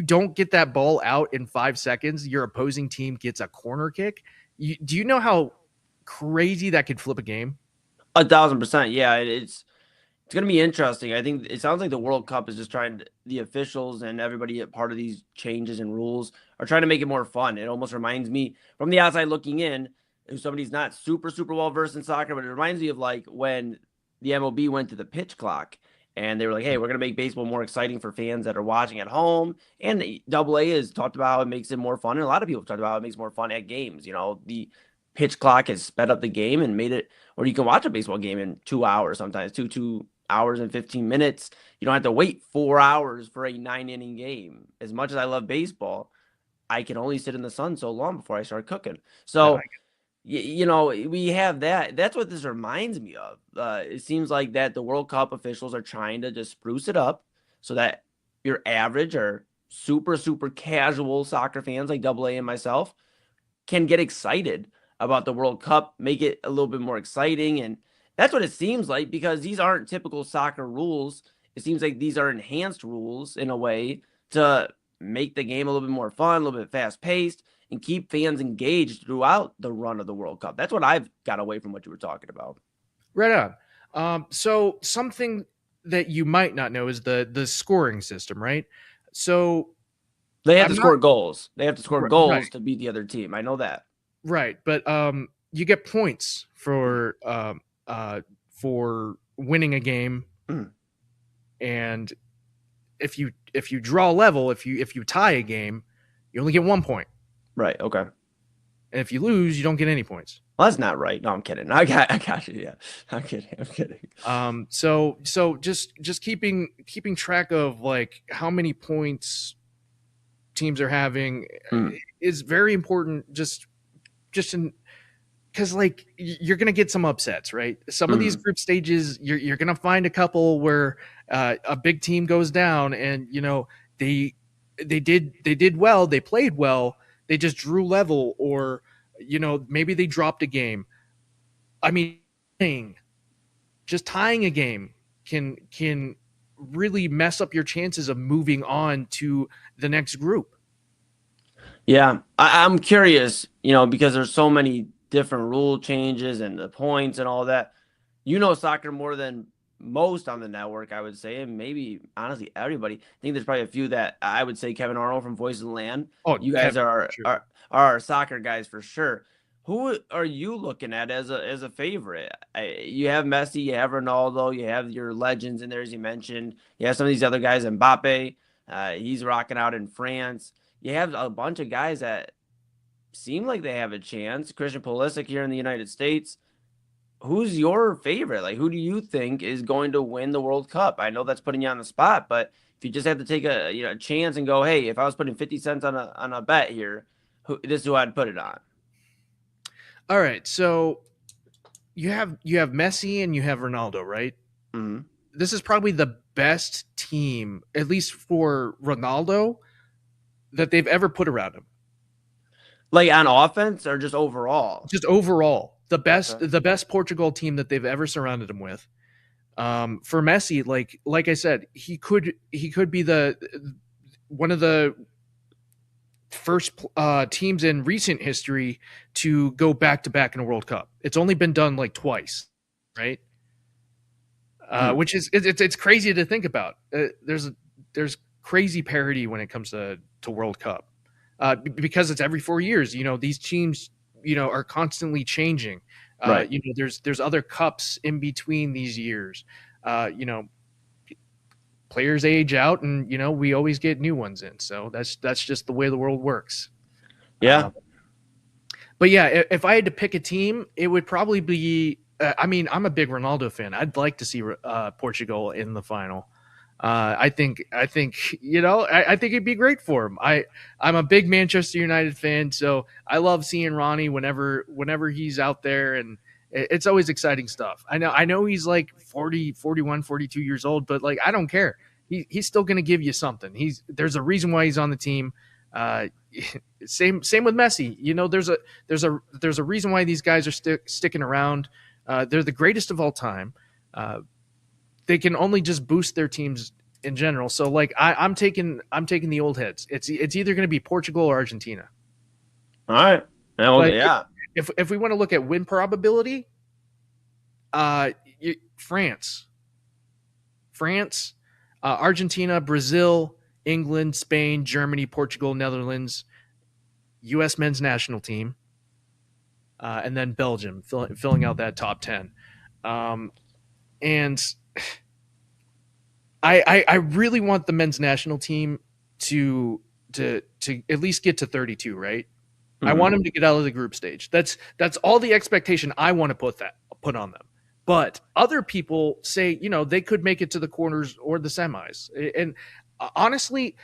don't get that ball out in 5 seconds, your opposing team gets a corner kick. Do you know how crazy that could flip a game? 1,000%. Yeah, it's going to be interesting. I think it sounds like the World Cup is just the officials and everybody at part of these changes and rules are trying to make it more fun. It almost reminds me from the outside looking in, if somebody's not super well versed in soccer, but it reminds me of like when the MLB went to the pitch clock and they were like, hey, we're going to make baseball more exciting for fans that are watching at home. And AA has talked about how it makes it more fun. And a lot of people have talked about how it makes more fun at games. The pitch clock has sped up the game and made it where you can watch a baseball game in 2 hours, sometimes 2 hours and 15 minutes. You don't have to wait 4 hours for a 9-inning game. As much as I love baseball, I can only sit in the sun so long before I start cooking. So, we have that. That's what this reminds me of. It seems like that the World Cup officials are trying to just spruce it up so that your average or super casual soccer fans like AA and myself can get excited about the World Cup, make it a little bit more exciting. And that's what it seems like, because these aren't typical soccer rules. It seems like these are enhanced rules in a way to make the game a little bit more fun, a little bit fast paced, and keep fans engaged throughout the run of the World Cup. That's what I've got away from what you were talking about. Right on. So something that you might not know is the scoring system, right? So they have to score goals. They have to score goals right. to beat the other team. I know that. Right, but you get points for winning a game, and if you draw level, if you tie a game, you only get 1 point. Right. Okay. And if you lose, you don't get any points. Well, that's not right. No, I'm kidding. I got you. Yeah, I'm kidding. So just keeping track of like how many points teams are having is very important. Just because like you're gonna get some upsets, right? Some of these group stages, you're gonna find a couple where a big team goes down, and they did well, they played well, they just drew level, or maybe they dropped a game. I mean, just tying a game can really mess up your chances of moving on to the next group. Yeah, I'm curious, because there's so many different rule changes and the points and all that. Soccer more than most on the network, I would say, and maybe honestly everybody. I think there's probably a few that I would say Kevin Arnold from Voice of the Land. Oh, you guys Kevin, are our soccer guys for sure. Who are you looking at as a favorite? You have Messi, you have Ronaldo, you have your legends in there, as you mentioned. You have some of these other guys, Mbappe. He's rocking out in France. You have a bunch of guys that seem like they have a chance. Christian Pulisic here in the United States. Who's your favorite? Like, who do you think is going to win the World Cup? I know that's putting you on the spot, but if you just have to take a chance and go, hey, if I was putting 50 cents on a bet here, this is who I'd put it on. All right, so you have Messi and you have Ronaldo, right? Mm-hmm. This is probably the best team, at least for Ronaldo, that they've ever put around him. Like on offense or just overall? Just overall, the best Okay. the best Portugal team that they've ever surrounded him with. For Messi, like I said, he could be the one of the first teams in recent history to go back to back in a World Cup. It's only been done like twice, right? Which is it's crazy to think about. There's crazy parity when it comes to World Cup because it's every 4 years. You know, these teams are constantly changing. Right. There's other cups in between these years. Players age out, and we always get new ones in. So that's just the way the world works. Yeah. But yeah, if I had to pick a team, it would probably be. I mean, I'm a big Ronaldo fan. I'd like to see Portugal in the final. I think I think it'd be great for him. I'm a big Manchester United fan, so I love seeing Ronnie whenever he's out there, and it's always exciting stuff. I know he's like 40, 41, 42 years old, but like I don't care. He's still going to give you something. There's a reason why he's on the team. Same with Messi. There's a reason why these guys are sticking around. They're the greatest of all time. They can only just boost their teams in general. So like I'm taking the old heads. It's either going to be Portugal or Argentina. All right. But yeah. If we want to look at win probability, France, Argentina, Brazil, England, Spain, Germany, Portugal, Netherlands, U.S. men's national team, and then Belgium filling out that top 10. And I really want the men's national team to at least get to 32, right? Mm-hmm. I want them to get out of the group stage. That's all the expectation I want to put on them. But other people say, they could make it to the quarters or the semis. And honestly,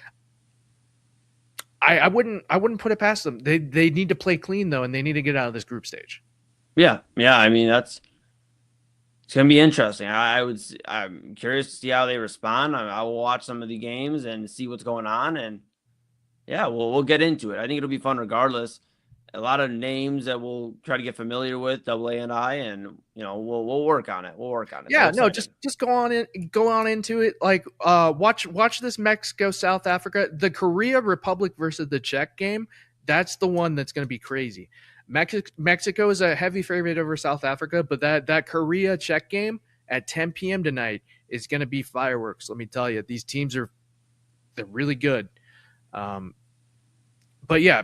I wouldn't put it past them. They need to play clean though, and they need to get out of this group stage. Yeah. I mean, it's gonna be interesting. I'm curious to see how they respond. I will watch some of the games and see what's going on, and yeah, we'll get into it. I think it'll be fun regardless. A lot of names that we'll try to get familiar with, AA and I, and we'll work on it. Yeah, no, just go on into it. Like watch this Mexico South Africa, the Korea Republic versus the Czech game. That's the one that's going to be crazy. Mexico is a heavy favorite over South Africa, but that Korea Czech game at 10 p.m. tonight is going to be fireworks. Let me tell you, these teams they're really good. But yeah.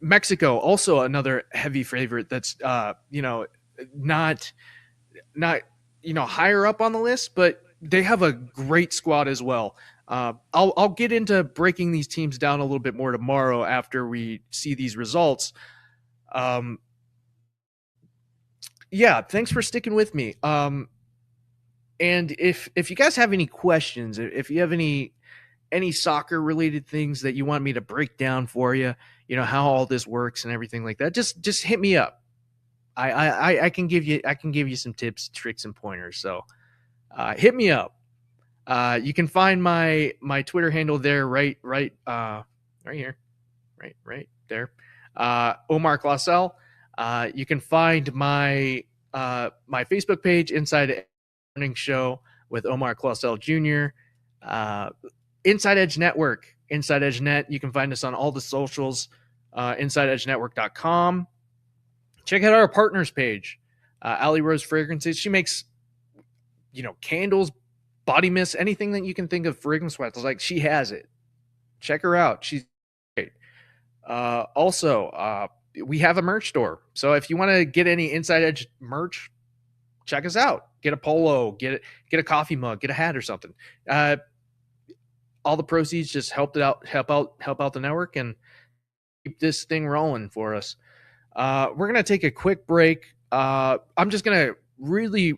Mexico, also another heavy favorite that's not higher up on the list, but they have a great squad as well. I'll get into breaking these teams down a little bit more tomorrow after we see these results. Yeah, thanks for sticking with me. And if you guys have any questions, if you have any soccer related things that you want me to break down for you, how all this works and everything like that, just hit me up. I can give you some tips, tricks, and pointers. So hit me up. You can find my Twitter handle there, right here, right there. Omar Claussell. You can find my Facebook page, Inside Earnings Show with Omar Claussell Jr. InsideEdge Network, InsideEdge Net. You can find us on all the socials, InsideEdgeNetwork.com. Check out our partners page, Allie Rose Fragrances. She makes, candles, body mist, anything that you can think of fragrance wise. Like, she has it. Check her out. She's great. Also, we have a merch store. So if you want to get any Inside Edge merch, check us out. Get a polo, get a coffee mug, get a hat or something. All the proceeds just help out the network and keep this thing rolling for us. We're going to take a quick break. I'm just going to really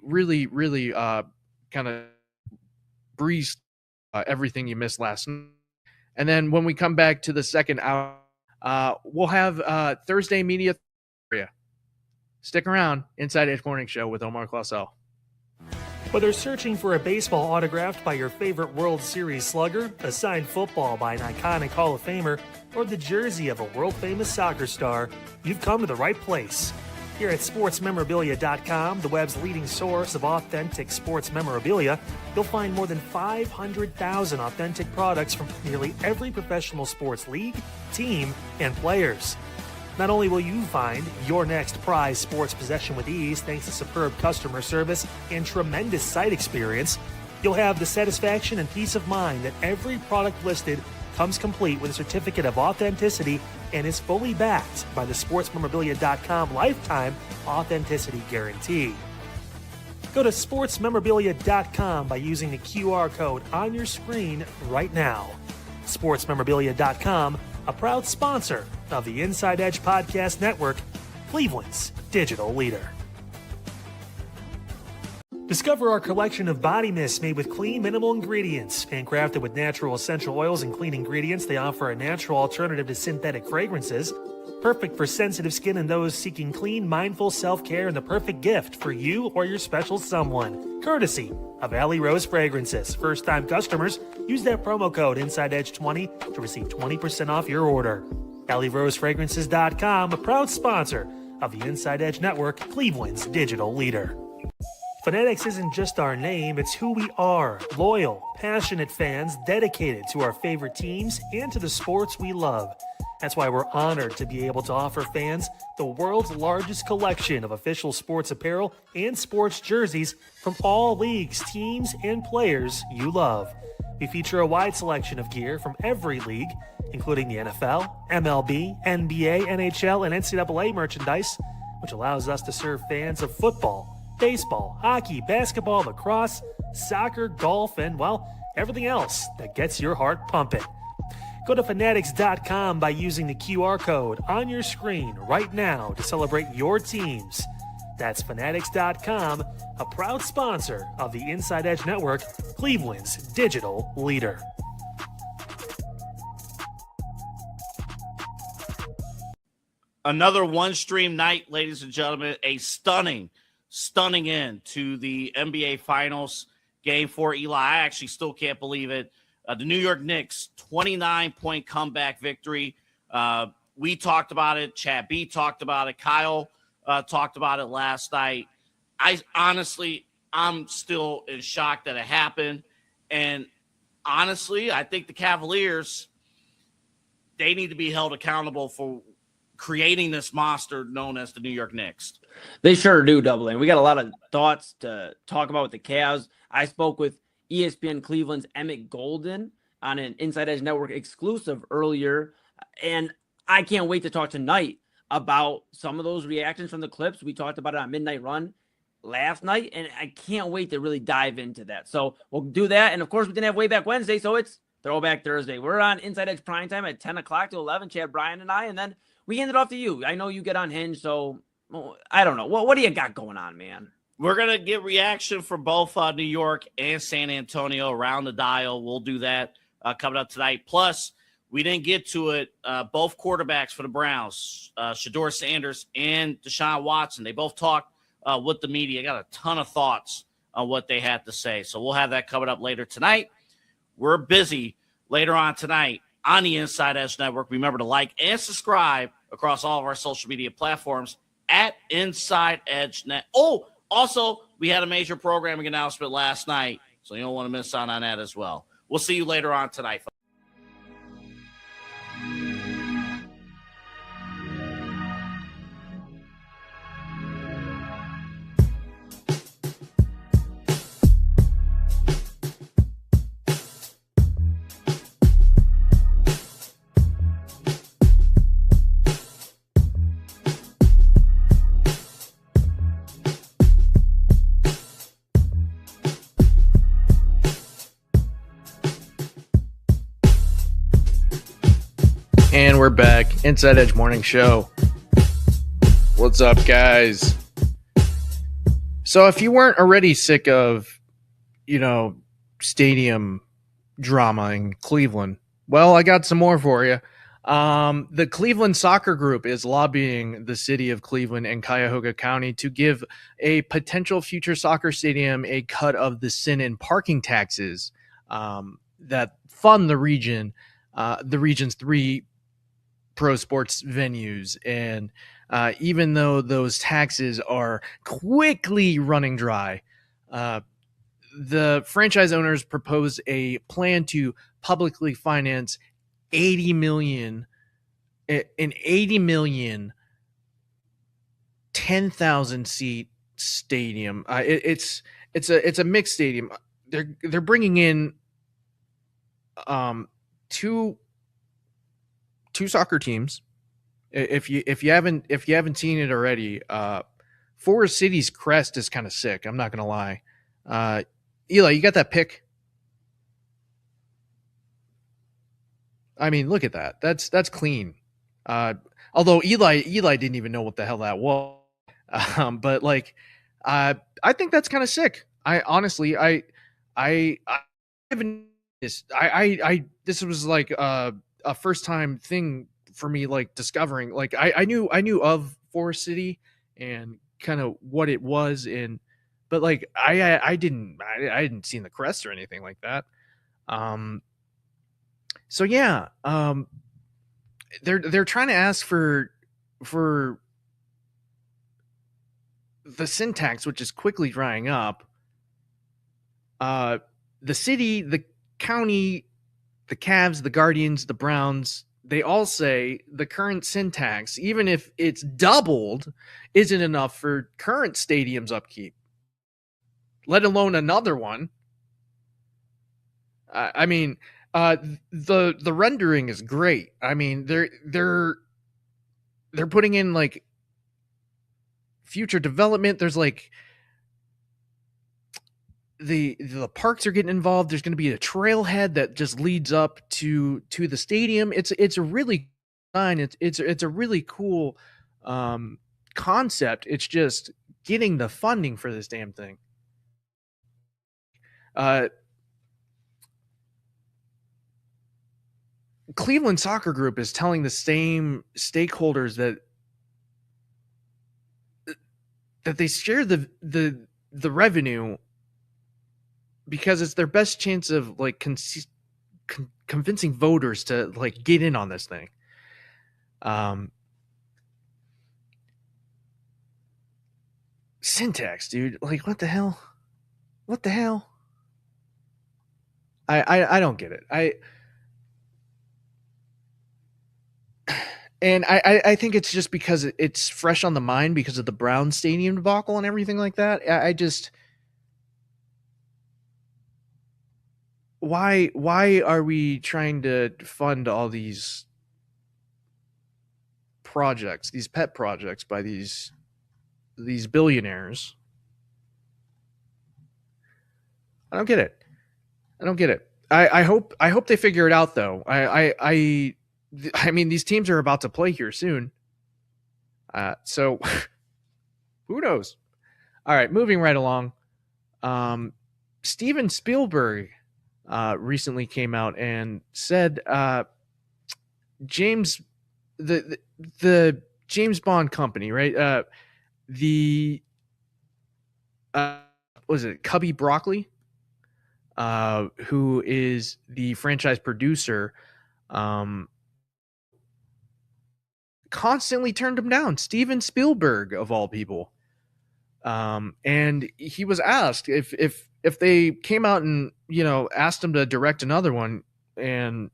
kind of breeze everything you missed last night. And then when we come back to the second hour, we'll have Thursday media for you. Stick around. Inside Edge Morning Show with Omar Claussell. Whether searching for a baseball autographed by your favorite World Series slugger, a signed football by an iconic Hall of Famer, or the jersey of a world-famous soccer star, you've come to the right place. Here at sportsmemorabilia.com, the web's leading source of authentic sports memorabilia, you'll find more than 500,000 authentic products from nearly every professional sports league, team, and players. Not only will you find your next prized sports possession with ease thanks to superb customer service and tremendous site experience, you'll have the satisfaction and peace of mind that every product listed comes complete with a certificate of authenticity and is fully backed by the sportsmemorabilia.com lifetime authenticity guarantee. Go to sportsmemorabilia.com by using the QR code on your screen right now. Sportsmemorabilia.com, a proud sponsor of the Inside Edge Podcast Network, Cleveland's digital leader. Discover our collection of body mists made with clean, minimal ingredients. Handcrafted with natural essential oils and clean ingredients, they offer a natural alternative to synthetic fragrances. Perfect for sensitive skin and those seeking clean, mindful self-care, and the perfect gift for you or your special someone. Courtesy of Alley Rose Fragrances. First-time customers, use that promo code InsideEdge20 to receive 20% off your order. AlleyRoseFragrances.com, a proud sponsor of the Inside Edge Network, Cleveland's digital leader. Fanatics isn't just our name, it's who we are. Loyal, passionate fans dedicated to our favorite teams and to the sports we love. That's why we're honored to be able to offer fans the world's largest collection of official sports apparel and sports jerseys from all leagues, teams, and players you love. We feature a wide selection of gear from every league, including the NFL, MLB, NBA, NHL, and NCAA merchandise, which allows us to serve fans of football, baseball, hockey, basketball, lacrosse, soccer, golf, and, well, everything else that gets your heart pumping. Go to fanatics.com by using the QR code on your screen right now to celebrate your teams. That's fanatics.com, a proud sponsor of the Inside Edge Network, Cleveland's digital leader. Another one-stream night, ladies and gentlemen, a stunning end to the NBA Finals. Game 4, Eli, I actually still can't believe it. The New York Knicks, 29-point comeback victory. We talked about it. Chad B talked about it. Kyle talked about it last night. I'm still in shock that it happened. And honestly, I think the Cavaliers, they need to be held accountable for creating this monster known as the New York Knicks. They sure do, Double A. We got a lot of thoughts to talk about with the Cavs. I spoke with ESPN Cleveland's Emmett Golden on an Inside Edge Network exclusive earlier, and I can't wait to talk tonight about some of those reactions from the clips. We talked about it on Midnight Run last night, and I can't wait to really dive into that. So we'll do that, and of course we didn't have Way Back Wednesday, so it's Throwback Thursday. We're on Inside Edge Primetime at 10 o'clock to 11, Chad, Brian, and I, and then we hand it off to you. I know you get on Hinge, so I don't know. What do you got going on, man? We're going to get reaction from both New York and San Antonio around the dial. We'll do that coming up tonight. Plus, we didn't get to it. Both quarterbacks for the Browns, Shador Sanders and Deshaun Watson, they both talked with the media. Got a ton of thoughts on what they had to say. So we'll have that coming up later tonight. We're busy later on tonight on the Inside Edge Network. Remember to like and subscribe across all of our social media platforms at Inside Edge Net. Oh, also, we had a major programming announcement last night, so you don't want to miss out on that as well. We'll see you later on tonight. And we're back. Inside Edge Morning Show. What's up, guys? So if you weren't already sick of, stadium drama in Cleveland, well, I got some more for you. The Cleveland Soccer Group is lobbying the city of Cleveland and Cuyahoga County to give a potential future soccer stadium a cut of the sin and parking taxes that fund the region's 3 pro sports venues. And even though those taxes are quickly running dry, the franchise owners propose a plan to publicly finance an 80 million 10,000 seat stadium. It's a mixed stadium. They're bringing in two soccer teams. If you haven't seen it already, Forest City's crest is kind of sick. I'm not gonna lie. Eli, you got that pic? I mean, look at that. That's clean. Although Eli didn't even know what the hell that was. But like, I think that's kind of sick. I honestly, I haven't this. This was like a first time thing for me, like discovering. Like I knew of Forest City and kind of what it was, but like I hadn't seen the crest or anything like that. So yeah, they're trying to ask for the syntax, which is quickly drying up. The city, the county, the Cavs, the Guardians, the Browns, they all say the current syntax, even if it's doubled, isn't enough for current stadium's upkeep, let alone another one. I mean, the rendering is great. I mean, they're putting in like future development. There's like the parks are getting involved. There's going to be a trailhead that just leads up to the stadium. It's a really fine. It's a really cool concept. It's just getting the funding for this damn thing. Cleveland Soccer Group is telling the same stakeholders that they share the revenue because it's their best chance of like convincing voters to like get in on this thing. Syntax, dude, like what the hell? I don't get it. I think it's just because it's fresh on the mind because of the Brown Stadium debacle and everything like that. I just why are we trying to fund all these projects, these pet projects by these billionaires? I don't get it. I hope they figure it out though. I mean, these teams are about to play here soon. So who knows? All right, moving right along. Steven Spielberg recently came out and said the James Bond company, right? Was it Cubby Broccoli? Who is the franchise producer? Constantly turned him down. Steven Spielberg, of all people. And he was asked if they came out and, you know, asked him to direct another one, and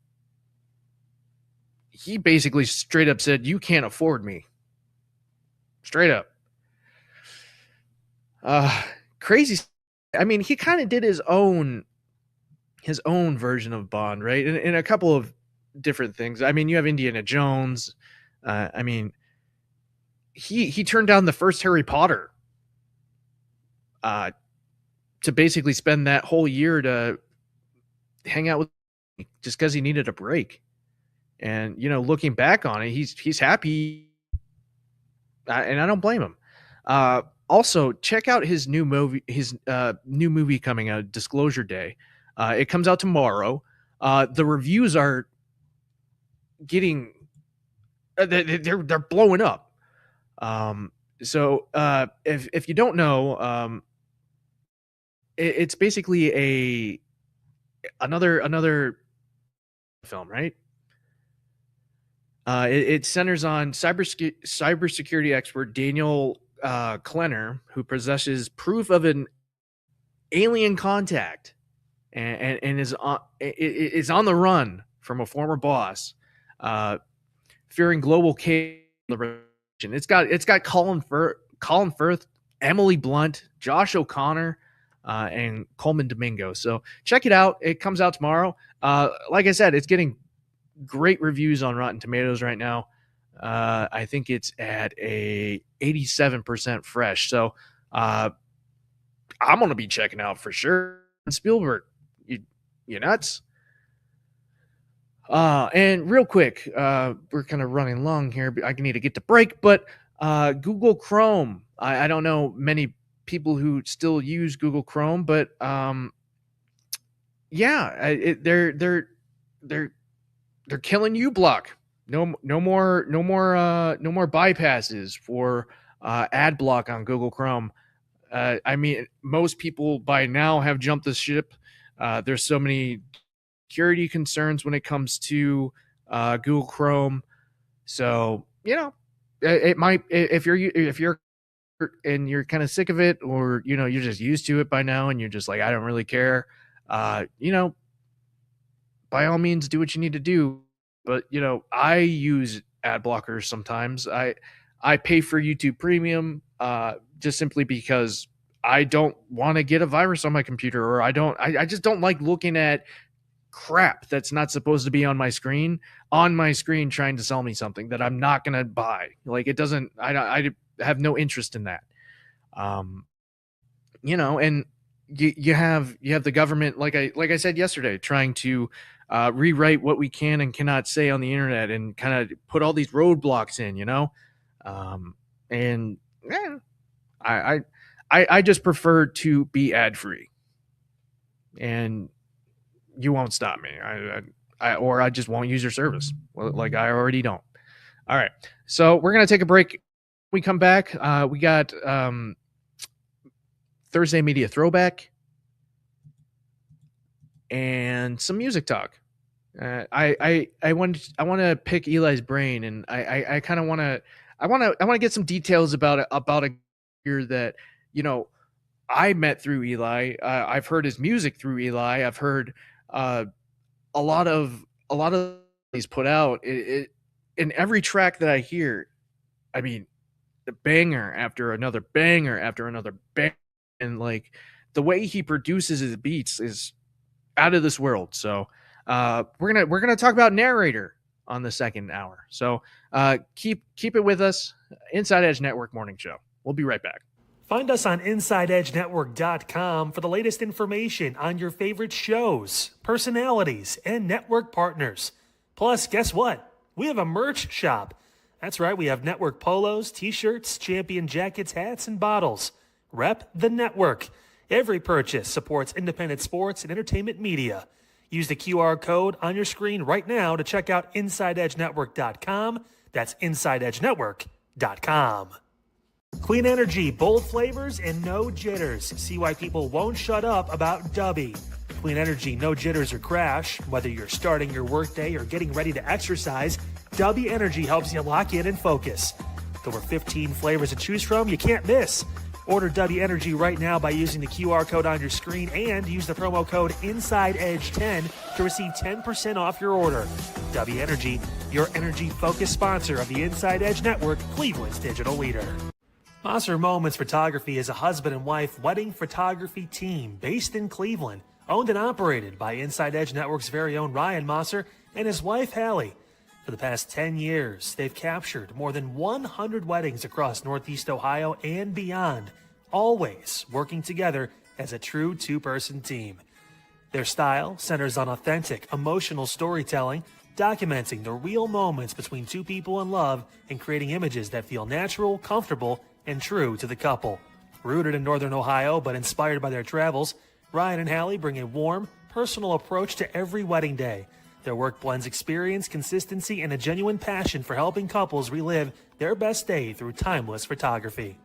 he basically straight up said, "You can't afford me." Straight up. Crazy. I mean, he kind of did his own version of Bond, right? In a couple of different things. I mean, you have Indiana Jones. I mean, he turned down the first Harry Potter to basically spend that whole year to hang out with me just because he needed a break. And, you know, looking back on it, he's happy, and I don't blame him. Also, check out his new movie coming out, Disclosure Day. It comes out tomorrow. The reviews are getting they're blowing up. So if you don't know, it's basically another film, right? It centers on cybersecurity expert Daniel Klenner, who possesses proof of an alien contact and is on the run from a former boss, fearing global chaos. It's got Colin Firth, Emily Blunt, Josh O'Connor, and Coleman Domingo. So check it out. It comes out tomorrow. Like I said, it's getting great reviews on Rotten Tomatoes right now. I think it's at a 87% fresh. So I'm gonna be checking out for sure. Spielberg, you nuts? And real quick, we're kind of running long here, but I need to get to break. But Google Chrome, I don't know many people who still use Google Chrome, but yeah, they're killing uBlock. No more bypasses for ad block on Google Chrome. I mean, most people by now have jumped the ship. There's so many security concerns when it comes to Google Chrome. So, it might, if you're and you're kind of sick of it, or you're just used to it by now and you're just like, I don't really care, by all means do what you need to do. But I use ad blockers sometimes. I pay for YouTube Premium just simply because I don't want to get a virus on my computer, or I just don't like looking at crap that's not supposed to be on my screen trying to sell me something that I'm not going to buy. Like, it doesn't, I have no interest in that. And you have the government, like I said yesterday, trying to rewrite what we can and cannot say on the internet and kind of put all these roadblocks in, and I just prefer to be ad free, and you won't stop me. Or I just won't use your service. Well, like I already don't. All right. So we're going to take a break. When we come back, we got Thursday Media Throwback and some music talk. I want to pick Eli's brain, and I kind of want to get some details about a year that I met through Eli. I've heard his music through Eli. I've heard a lot of he's put out. In every track that I hear, I mean, the banger after another banger after another banger, and like the way he produces his beats is out of this world. So we're gonna talk about Narrator on the second hour. So keep it with us. Inside Edge Network Morning Show. We'll be right back. Find us on InsideEdgeNetwork.com for the latest information on your favorite shows, personalities, and network partners. Plus, guess what? We have a merch shop. That's right, we have network polos, t-shirts, champion jackets, hats, and bottles. Rep the network. Every purchase supports independent sports and entertainment media. Use the QR code on your screen right now to check out InsideEdgeNetwork.com. That's InsideEdgeNetwork.com. Clean energy, bold flavors, and no jitters. See why people won't shut up about Dubby. Clean energy, no jitters or crash. Whether you're starting your workday or getting ready to exercise, Dubby Energy helps you lock in and focus. With over 15 flavors to choose from, you can't miss. Order Dubby Energy right now by using the QR code on your screen and use the promo code InsideEdge10 to receive 10% off your order. Dubby Energy, your energy-focused sponsor of the Inside Edge Network, Cleveland's digital leader. Mosser Moments Photography is a husband and wife wedding photography team based in Cleveland, owned and operated by Inside Edge Network's very own Ryan Mosser and his wife, Hallie. For the past 10 years, they've captured more than 100 weddings across Northeast Ohio and beyond, always working together as a true two-person team. Their style centers on authentic, emotional storytelling, documenting the real moments between two people in love and creating images that feel natural, comfortable, and true to the couple. Rooted in Northern Ohio but inspired by their travels, Ryan and Hallie bring a warm, personal approach to every wedding day. Their work blends experience, consistency, and a genuine passion for helping couples relive their best day through timeless photography.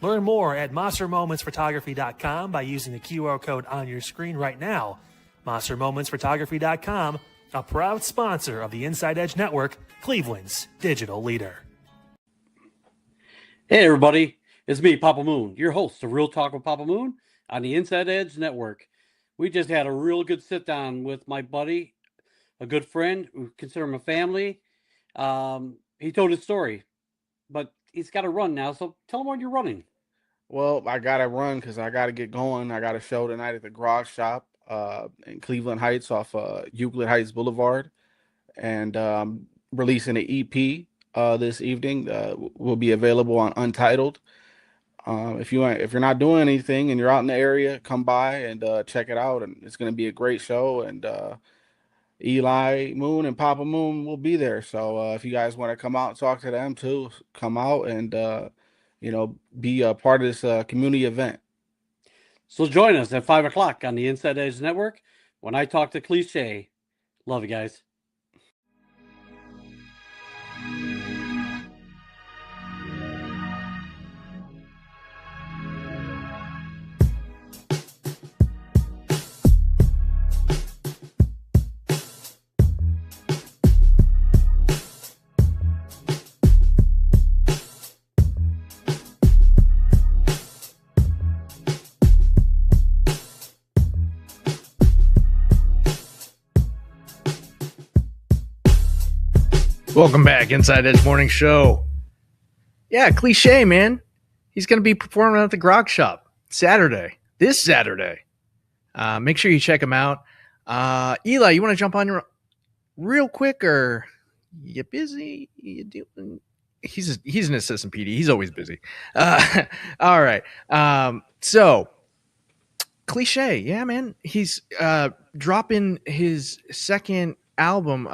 Learn more at monstermomentsphotography.com by using the QR code on your screen right now. monstermomentsphotography.com, a proud sponsor of the Inside Edge Network, Cleveland's digital leader. Hey everybody, it's me, Papa Moon, your host of Real Talk with Papa Moon on the Inside Edge Network. We just had a real good sit down with my buddy, a good friend, we consider him a family. He told his story, but he's got to run now, so tell him when you're running. Well, I gotta run because I gotta get going. I got a show tonight at the Grog Shop in Cleveland Heights off Euclid Heights Boulevard, and releasing an EP this evening. Will be available on Untitled. If you're not doing anything and you're out in the area, come by and check it out. And it's going to be a great show. And Eli Moon and Papa Moon will be there. So if you guys want to come out and talk to them too, come out and be a part of this community event. So join us at 5 o'clock on the Inside Edge Network when I talk to Cliche. Love you guys. Welcome back, Inside Edge Morning Show. Yeah, Cliche, man. He's going to be performing at the Grog Shop this Saturday. Make sure you check him out. Eli, you want to jump on real quick, or you busy? You doing? He's an assistant PD. He's always busy. All right. So Cliche, yeah, man. He's dropping his second album.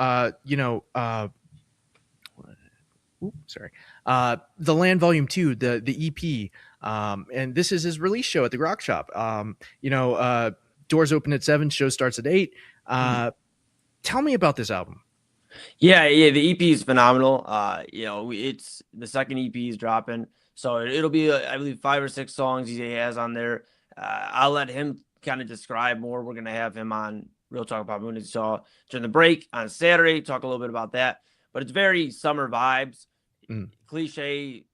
The Land Volume 2, the EP, and this is his release show at the Grog Shop. Doors open at 7, show starts at 8. Tell me about this album. Yeah, the EP is phenomenal. It's the second EP is dropping, so it'll be I believe 5 or 6 songs he has on there. I'll let him kind of describe more. We're gonna have him on Real Talk about Moon, so during the break on Saturday, talk a little bit about that. But it's very summer vibes. Cliche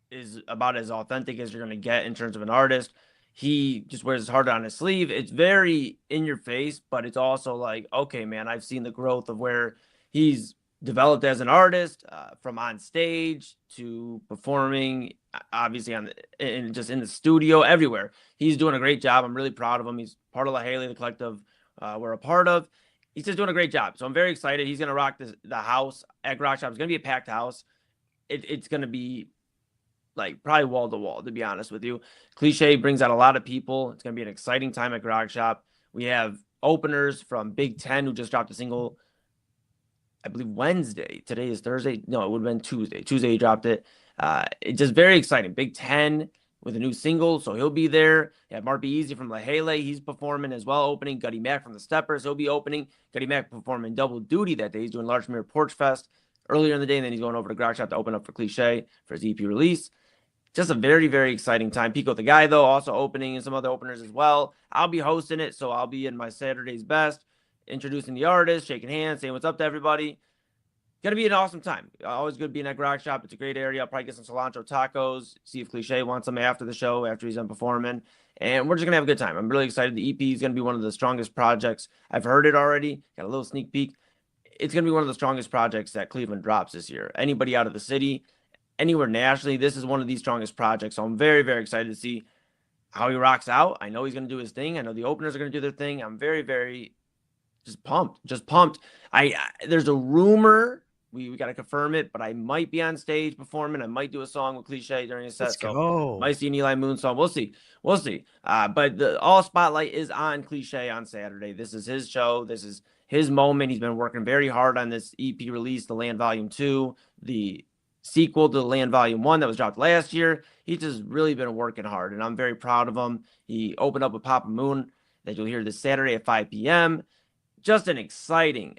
is about as authentic as you're going to get in terms of an artist. He just wears his heart on his sleeve. It's very in your face, but it's also like, okay, man, I've seen the growth of where he's developed as an artist, from on stage to performing, obviously just in the studio, everywhere. He's doing a great job. I'm really proud of him. He's part of La Haley, the collective we're a part of. He's just doing a great job. So I'm very excited. He's going to rock the house at Grog Shop. It's going to be a packed house. It's going to be like probably wall to wall, to be honest with you. Cliche brings out a lot of people. It's going to be an exciting time at Grog Shop. We have openers from Big Ten, who just dropped a single, I believe Wednesday. Today is Thursday. No, it would have been Tuesday. Tuesday he dropped it. It's just very exciting. Big Ten with a new single, so he'll be there. You have Mark B. Easy from La Haley. He's performing as well, opening. Gutty Mac from the Steppers, he'll be opening. Gutty Mac performing double duty that day. He's doing Large Mirror Porch Fest earlier in the day, and then he's going over to Grog Shop to open up for Cliche for his EP release. Just a very, very exciting time. Pico the Guy, though, also opening, and some other openers as well. I'll be hosting it, so I'll be in my Saturday's best, introducing the artist, shaking hands, saying what's up to everybody. Gonna be an awesome time. Always good being at Grog Shop. It's a great area. I'll probably get some cilantro tacos, see if Cliche wants them after the show, after he's done performing. And we're just gonna have a good time. I'm really excited. The EP is gonna be one of the strongest projects. I've heard it already. Got a little sneak peek. It's gonna be one of the strongest projects that Cleveland drops this year. Anybody out of the city, anywhere nationally, this is one of the strongest projects. So I'm very, very excited to see how he rocks out. I know he's gonna do his thing. I know the openers are gonna do their thing. I'm very, very just pumped. There's a rumor. We got to confirm it, but I might be on stage performing. I might do a song with Cliche during a set. Let's go. Might see an Eli Moon song. We'll see. But the all spotlight is on Cliche on Saturday. This is his show. This is his moment. He's been working very hard on this EP release, The Land Volume 2, the sequel to The Land Volume 1 that was dropped last year. He's just really been working hard, and I'm very proud of him. He opened up with Papa Moon that you'll hear this Saturday at 5 p.m. just an exciting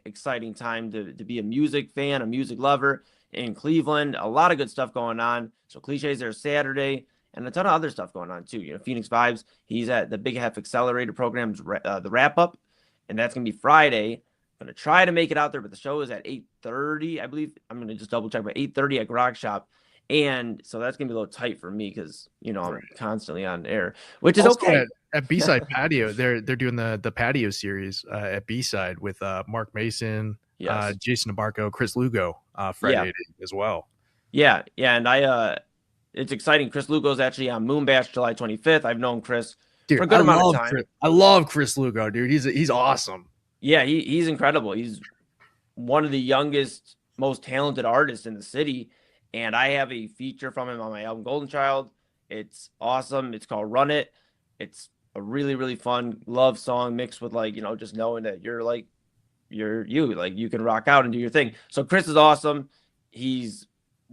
time to be a music fan, a music lover in Cleveland. A lot of good stuff going on. So Cliches there Saturday, and a ton of other stuff going on too. Phoenix Vibes, he's at the Big Half Accelerator Program's the wrap up, and that's gonna be Friday. I'm gonna try to make it out there, but the show is at 8:30, I believe. I'm gonna just double check, but 8:30 at Grog Shop. And so that's gonna be a little tight for me because I'm constantly on air, which is Also okay. At B-side Patio, they're doing the patio series at B-side with Mark Mason, Yes. Jason DeMarco, Chris Lugo Friday as well. Yeah, and it's exciting. Chris Lugo's actually on Moonbash July 25th. I've known Chris Dude, for a good amount of time. I love Chris Lugo, dude. He's awesome. Yeah, he's incredible. He's one of the youngest, most talented artists in the city. And I have a feature from him on my album Golden Child. It's awesome. It's called Run It. It's a really, really fun love song mixed with just knowing that you're you, like you can rock out and do your thing. So Chris is awesome. He's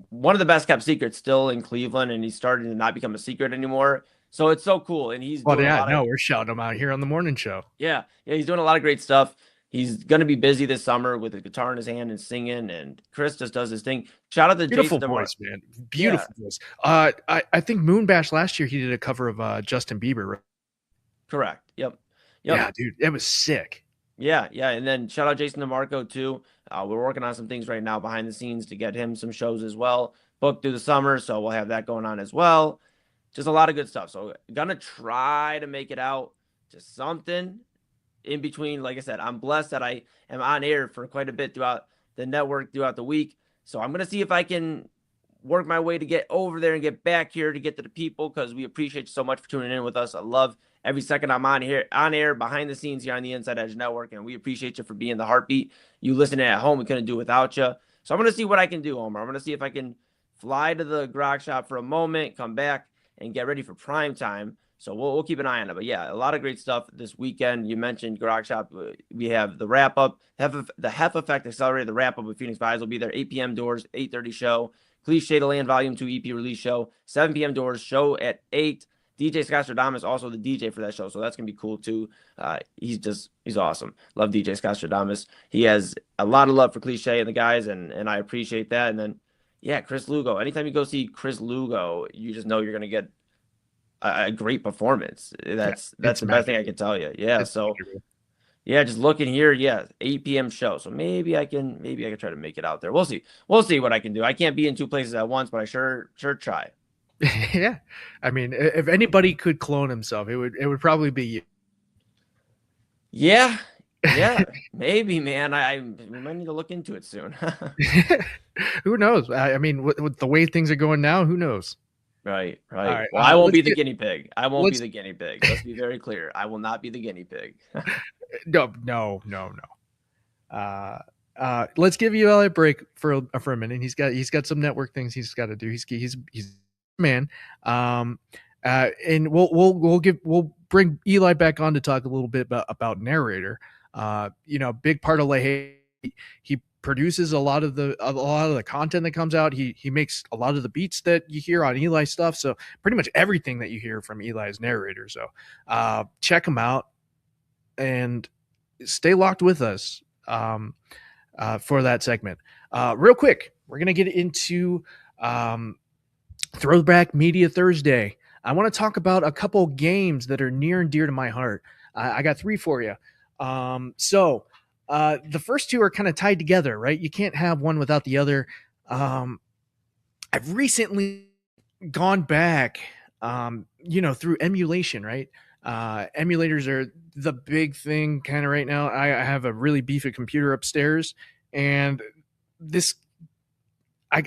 one of the best kept secrets still in Cleveland, and he's starting to not become a secret anymore. So it's so cool. And he's we're shouting him out here on the morning show. Yeah, he's doing a lot of great stuff. He's going to be busy this summer with a guitar in his hand and singing, and Chris just does his thing. Shout out to Beautiful Jason voice, man. Beautiful voice. I think Moonbash last year he did a cover of Justin Bieber. Right? Correct. Yep. Yeah, dude, it was sick. Yeah, and then shout out Jason DeMarco too. We're working on some things right now behind the scenes to get him some shows as well, booked through the summer, so we'll have that going on as well. Just a lot of good stuff. So gonna try to make it out to something in between. Like I said, I'm blessed that I am on air for quite a bit throughout the network throughout the week. So I'm going to see if I can work my way to get over there and get back here to get to the people, because we appreciate you so much for tuning in with us. I love every second I'm on air behind the scenes here on the Inside Edge Network, and we appreciate you for being the heartbeat. You listening at home, we couldn't do without you. So I'm going to see what I can do, Omar. I'm going to see if I can fly to the Grog Shop for a moment, come back, and get ready for prime time. So we'll keep an eye on it. But yeah, a lot of great stuff this weekend. You mentioned Grog Shop. We have the wrap up, the Hef Effect Accelerator. The wrap up with Phoenix Vibes will be there. 8 p.m. doors, 8:30 show. Cliche to Land Volume 2 EP release show. 7 p.m. doors, show at 8. DJ Scott Stradamus also the DJ for that show, so that's gonna be cool too. He's awesome. Love DJ Scott Stradamus. He has a lot of love for Cliche and the guys, and I appreciate that. And then Chris Lugo. Anytime you go see Chris Lugo, you just know you're gonna get a great performance. That's the best thing I can tell you. Yeah. So just looking here. 8 p.m. show. So maybe I can try to make it out there. We'll see what I can do. I can't be in two places at once, but I sure try. Yeah. I mean, if anybody could clone himself, it would probably be you. Yeah. Maybe, man. We might need to look into it soon. Who knows? I mean, with the way things are going now, who knows? Right. Right. Well, I won't be the guinea pig. I won't be the guinea pig. Let's be very clear. I will not be the guinea pig. No. Let's give Eli a break for a minute. He's got some network things he's got to do. He's man. And we'll bring Eli back on to talk a little bit about narrator. Big part of Leahy. He produces a lot of the content that comes out. He makes a lot of the beats that you hear on Eli stuff. So pretty much everything that you hear from Eli is narrator. So check him out and stay locked with us for that segment. Real quick, we're gonna get into Throwback Media Thursday. I want to talk about a couple games that are near and dear to my heart. I got 3 for you. So the first 2 are kind of tied together, right? You can't have one without the other. I've recently gone back, through emulation, right? Emulators are the big thing kind of right now. I have a really beefy computer upstairs, and this, I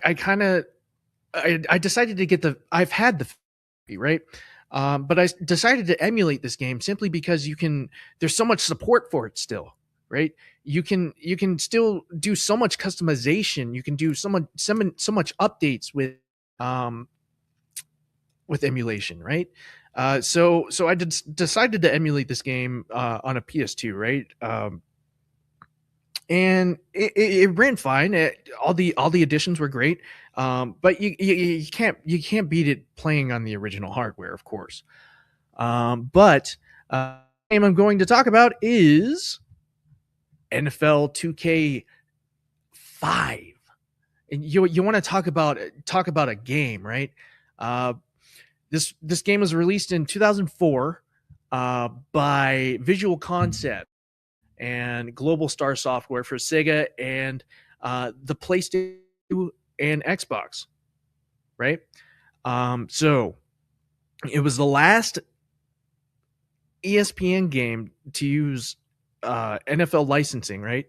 decided to get I've had the, right? But I decided to emulate this game simply because there's so much support for it still, right? You can still do so much customization. You can do so much updates with emulation, right? So I decided to emulate this game on a PS2, right? And it ran fine. All the additions were great, but you can't beat it playing on the original hardware, of course. But the game I'm going to talk about is NFL 2K5. And you want to talk about a game, right? This game was released in 2004 by Visual Concept and Global Star Software for Sega and the PlayStation and Xbox, right? So it was the last ESPN game to use NFL licensing, right?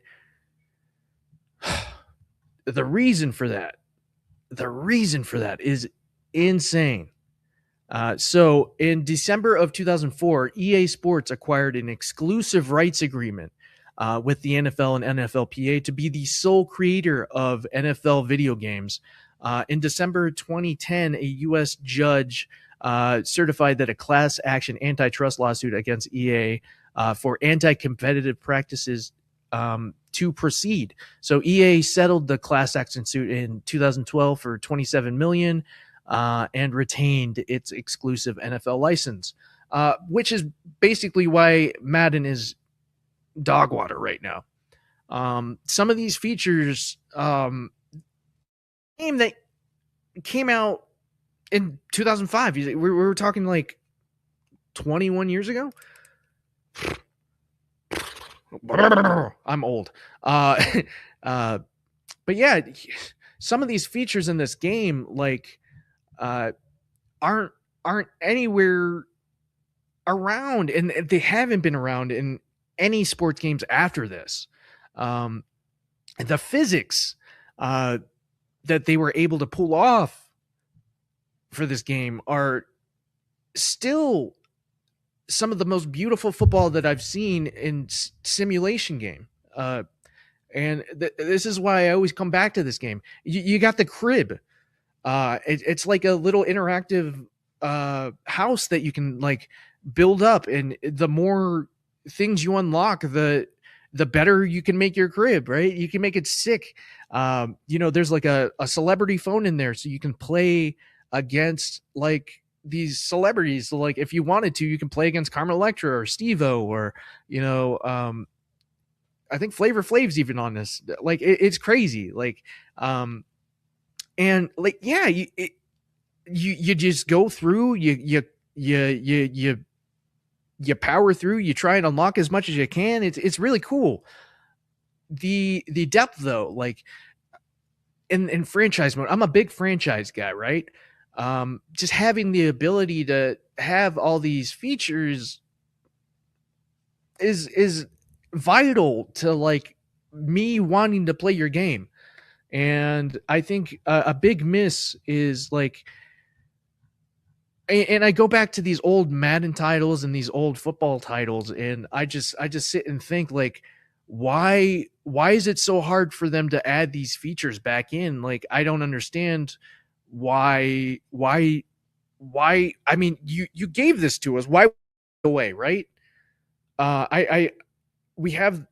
The reason for that is insane. So in December of 2004, EA Sports acquired an exclusive rights agreement with the NFL and NFLPA to be the sole creator of NFL video games. In December 2010, a U.S. judge certified that a class action antitrust lawsuit against EA for anti-competitive practices to proceed. So EA settled the class action suit in 2012 for $27 million and retained its exclusive NFL license, which is basically why Madden is dog water right now. Some of these features, game that came out in 2005, we were talking like 21 years ago. I'm old. But yeah, some of these features in this game like aren't anywhere around, and they haven't been around in any sports games after this. The physics that they were able to pull off for this game are still some of the most beautiful football that I've seen in simulation game. And this is why I always come back to this game. You got the crib. It's like a little interactive house that you can like build up, and the more things you unlock, the better you can make your crib, right? You can make it sick. There's like a celebrity phone in there, so you can play against like these celebrities. So like if you wanted to, you can play against Carmen Electra or Steve-O or I think Flavor Flav's even on this. Like it's crazy. Like and like yeah, you just go through, you power through, you try and unlock as much as you can. It's really cool. The depth though, like in franchise mode, I'm a big franchise guy, right? Just having the ability to have all these features is vital to like me wanting to play your game. And I think a big miss is like, and I go back to these old Madden titles and these old football titles, and I just sit and think like, why is it so hard for them to add these features back in? Like, I don't understand why. I mean, you gave this to us. Why away, right? We have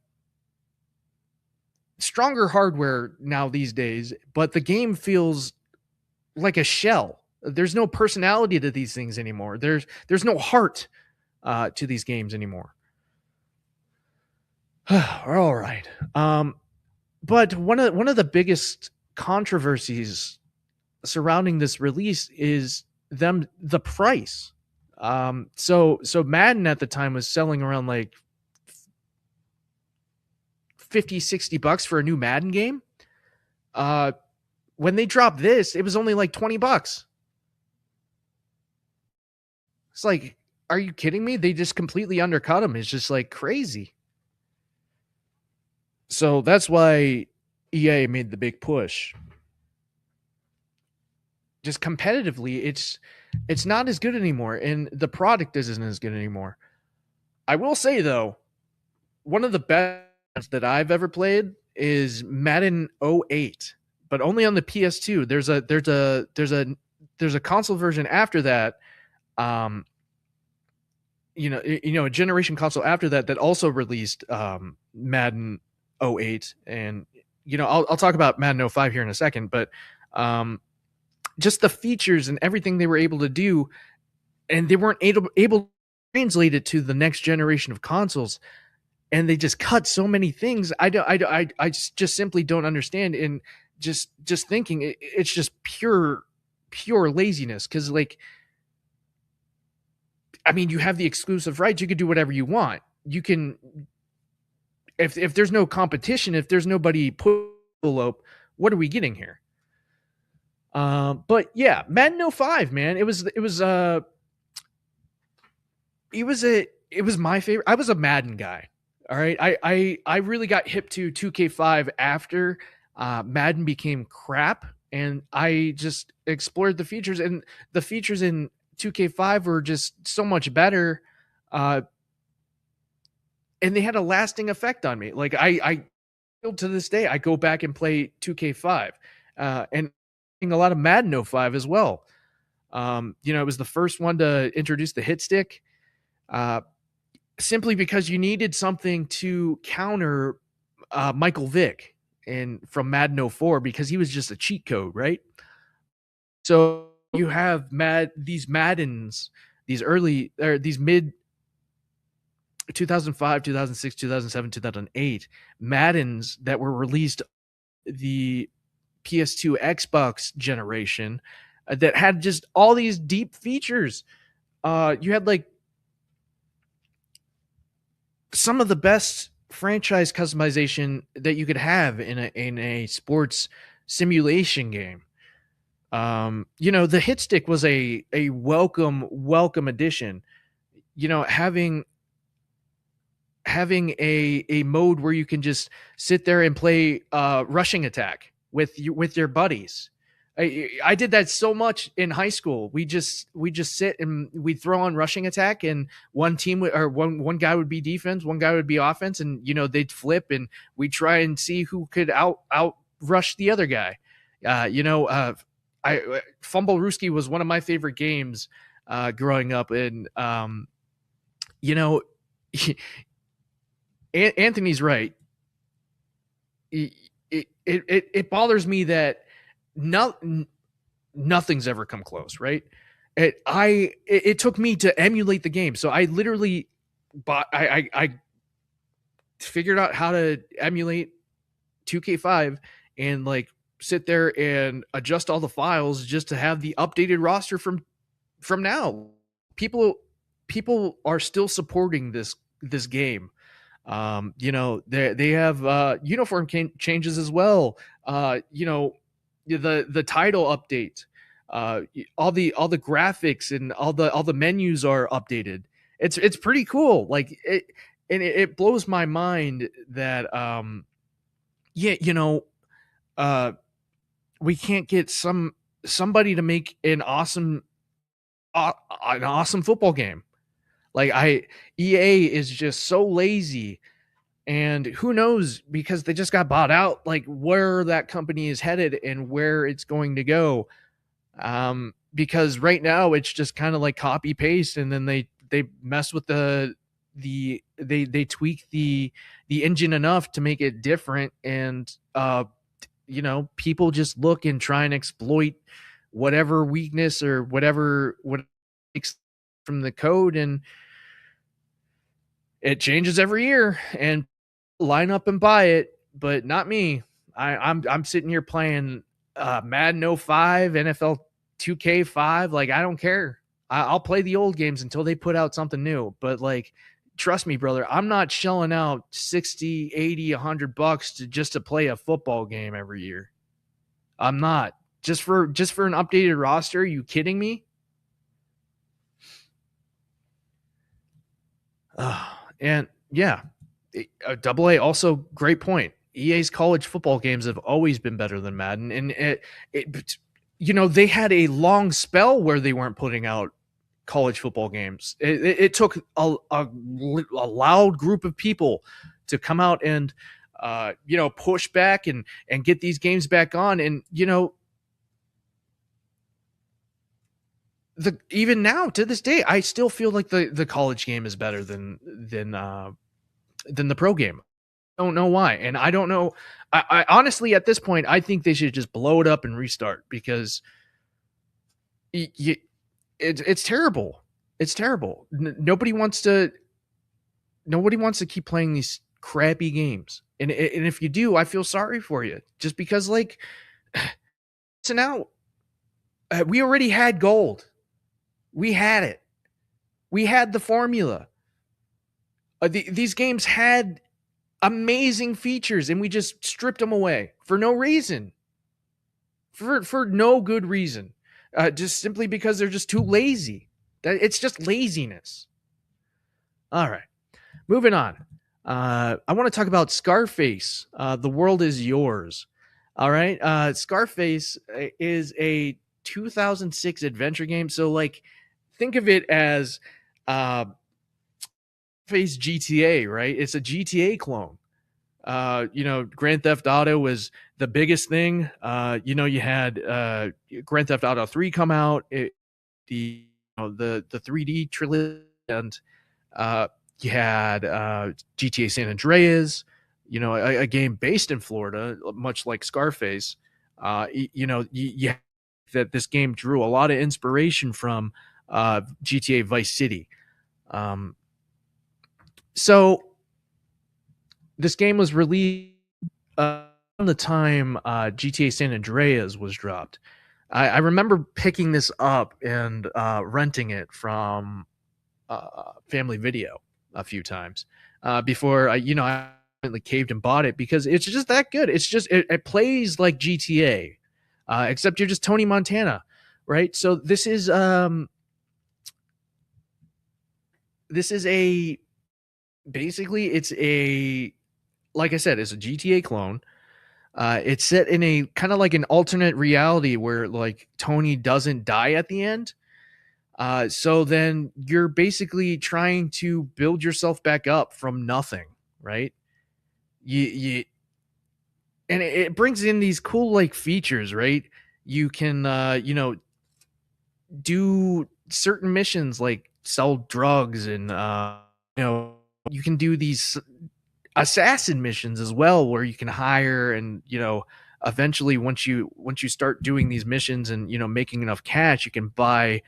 stronger hardware now these days, but the game feels like a shell. There's no personality to these things anymore. There's no heart to these games anymore. All right. But one of the biggest controversies surrounding this release is the price. So Madden at the time was selling around like $50-$60 for a new Madden game. When they dropped this, it was only like $20. It's like, are you kidding me? They just completely undercut them. It's just like crazy. So that's why EA made the big push. Just competitively, it's not as good anymore, and the product isn't as good anymore. I will say though, one of the best that I've ever played is Madden 08, but only on the PS2. There's a console version after that. A generation console after that also released Madden 08, and I'll talk about Madden 05 here in a second, but just the features and everything they were able to do, and they weren't able to translate it to the next generation of consoles. and they just cut so many things. I just simply don't understand. And just thinking it's just pure laziness. Because like, I mean, you have the exclusive rights. You could do whatever you want. You can, if there's no competition, if there's nobody put envelope, what are we getting here? But yeah, Madden 05, man, it was my favorite. I was a Madden guy. All right. I really got hip to 2K5 after Madden became crap, and I just explored the features, and the features in 2K5 were just so much better. And they had a lasting effect on me. Like I still to this day, I go back and play 2K5, and a lot of Madden 05 as well. It was the first one to introduce the hit stick. Simply because you needed something to counter Michael Vick from Madden 04, because he was just a cheat code, right? So you have these Maddens, these mid 2005, 2006, 2007, 2008 Maddens that were released the PS2 Xbox generation that had just all these deep features. You had like some of the best franchise customization that you could have in a sports simulation game. The hit stick was a welcome addition. Having a mode where you can just sit there and play rushing attack with your buddies. I did that so much in high school. We just sit and we'd throw on rushing attack, and one team or one guy would be defense, one guy would be offense, and they'd flip, and we'd try and see who could out rush the other guy. Fumble Rooski was one of my favorite games growing up, and Anthony's right. It bothers me that nothing's ever come close, right? It took me to emulate the game, so I literally I figured out how to emulate 2K5 and like sit there and adjust all the files just to have the updated roster from now. People are still supporting this game. They have uniform changes as well. The title update, all the graphics and all the menus are updated. It's pretty cool. Like it blows my mind that we can't get somebody to make an awesome football game. Like EA is just so lazy, and who knows, because they just got bought out, like where that company is headed and where it's going to go. Because right now it's just kind of like copy paste, and then they mess with they tweak the engine enough to make it different, and people just look and try and exploit whatever weakness or whatever from the code, and it changes every year, and line up and buy it, but not me. I'm sitting here playing Madden 05, NFL 2K5. Like, I don't care. I'll play the old games until they put out something new. But like, trust me, brother, I'm not shelling out 60, 80, $100 just to play a football game every year. I'm not. Just for an updated roster. Are you kidding me? And yeah, AA also great point. EA's college football games have always been better than Madden, and they had a long spell where they weren't putting out college football games. It took a loud group of people to come out and push back and get these games back on, and even now to this day, I still feel like the college game is better than the pro game. I don't know why, and I don't know. I honestly, at this point, I think they should just blow it up and restart, because it's terrible. It's terrible. Nobody wants to. nobody wants to keep playing these crappy games. And if you do, I feel sorry for you, just because, like, so now we already had gold. We had it. We had the formula. These games had amazing features, and we just stripped them away for no reason. For no good reason. Just simply because they're just too lazy. It's just laziness. All right. Moving on. I want to talk about Scarface. The World Is Yours. All right. Scarface is a 2006 adventure game. So, like, think of it as Face GTA, right? It's a GTA clone. Grand Theft Auto was the biggest thing. You had Grand Theft Auto 3 come out, the 3D trilogy, and you had GTA San Andreas, a game based in Florida, much like Scarface. You that this game drew a lot of inspiration from GTA Vice City. So this game was released around the time GTA San Andreas was dropped. I remember picking this up and renting it from Family Video a few times before I caved and bought it, because it's just that good. It's just it plays like GTA, except you're just Tony Montana, right? So this is a basically it's a like I said, it's a GTA clone. It's set in a kind of like an alternate reality where, like, Tony doesn't die at the end. So then you're basically trying to build yourself back up from nothing, right? And it brings in these cool, like, features, right? You can do certain missions like sell drugs, and you can do these assassin missions as well, where you can hire, and eventually once you start doing these missions and making enough cash, you can buy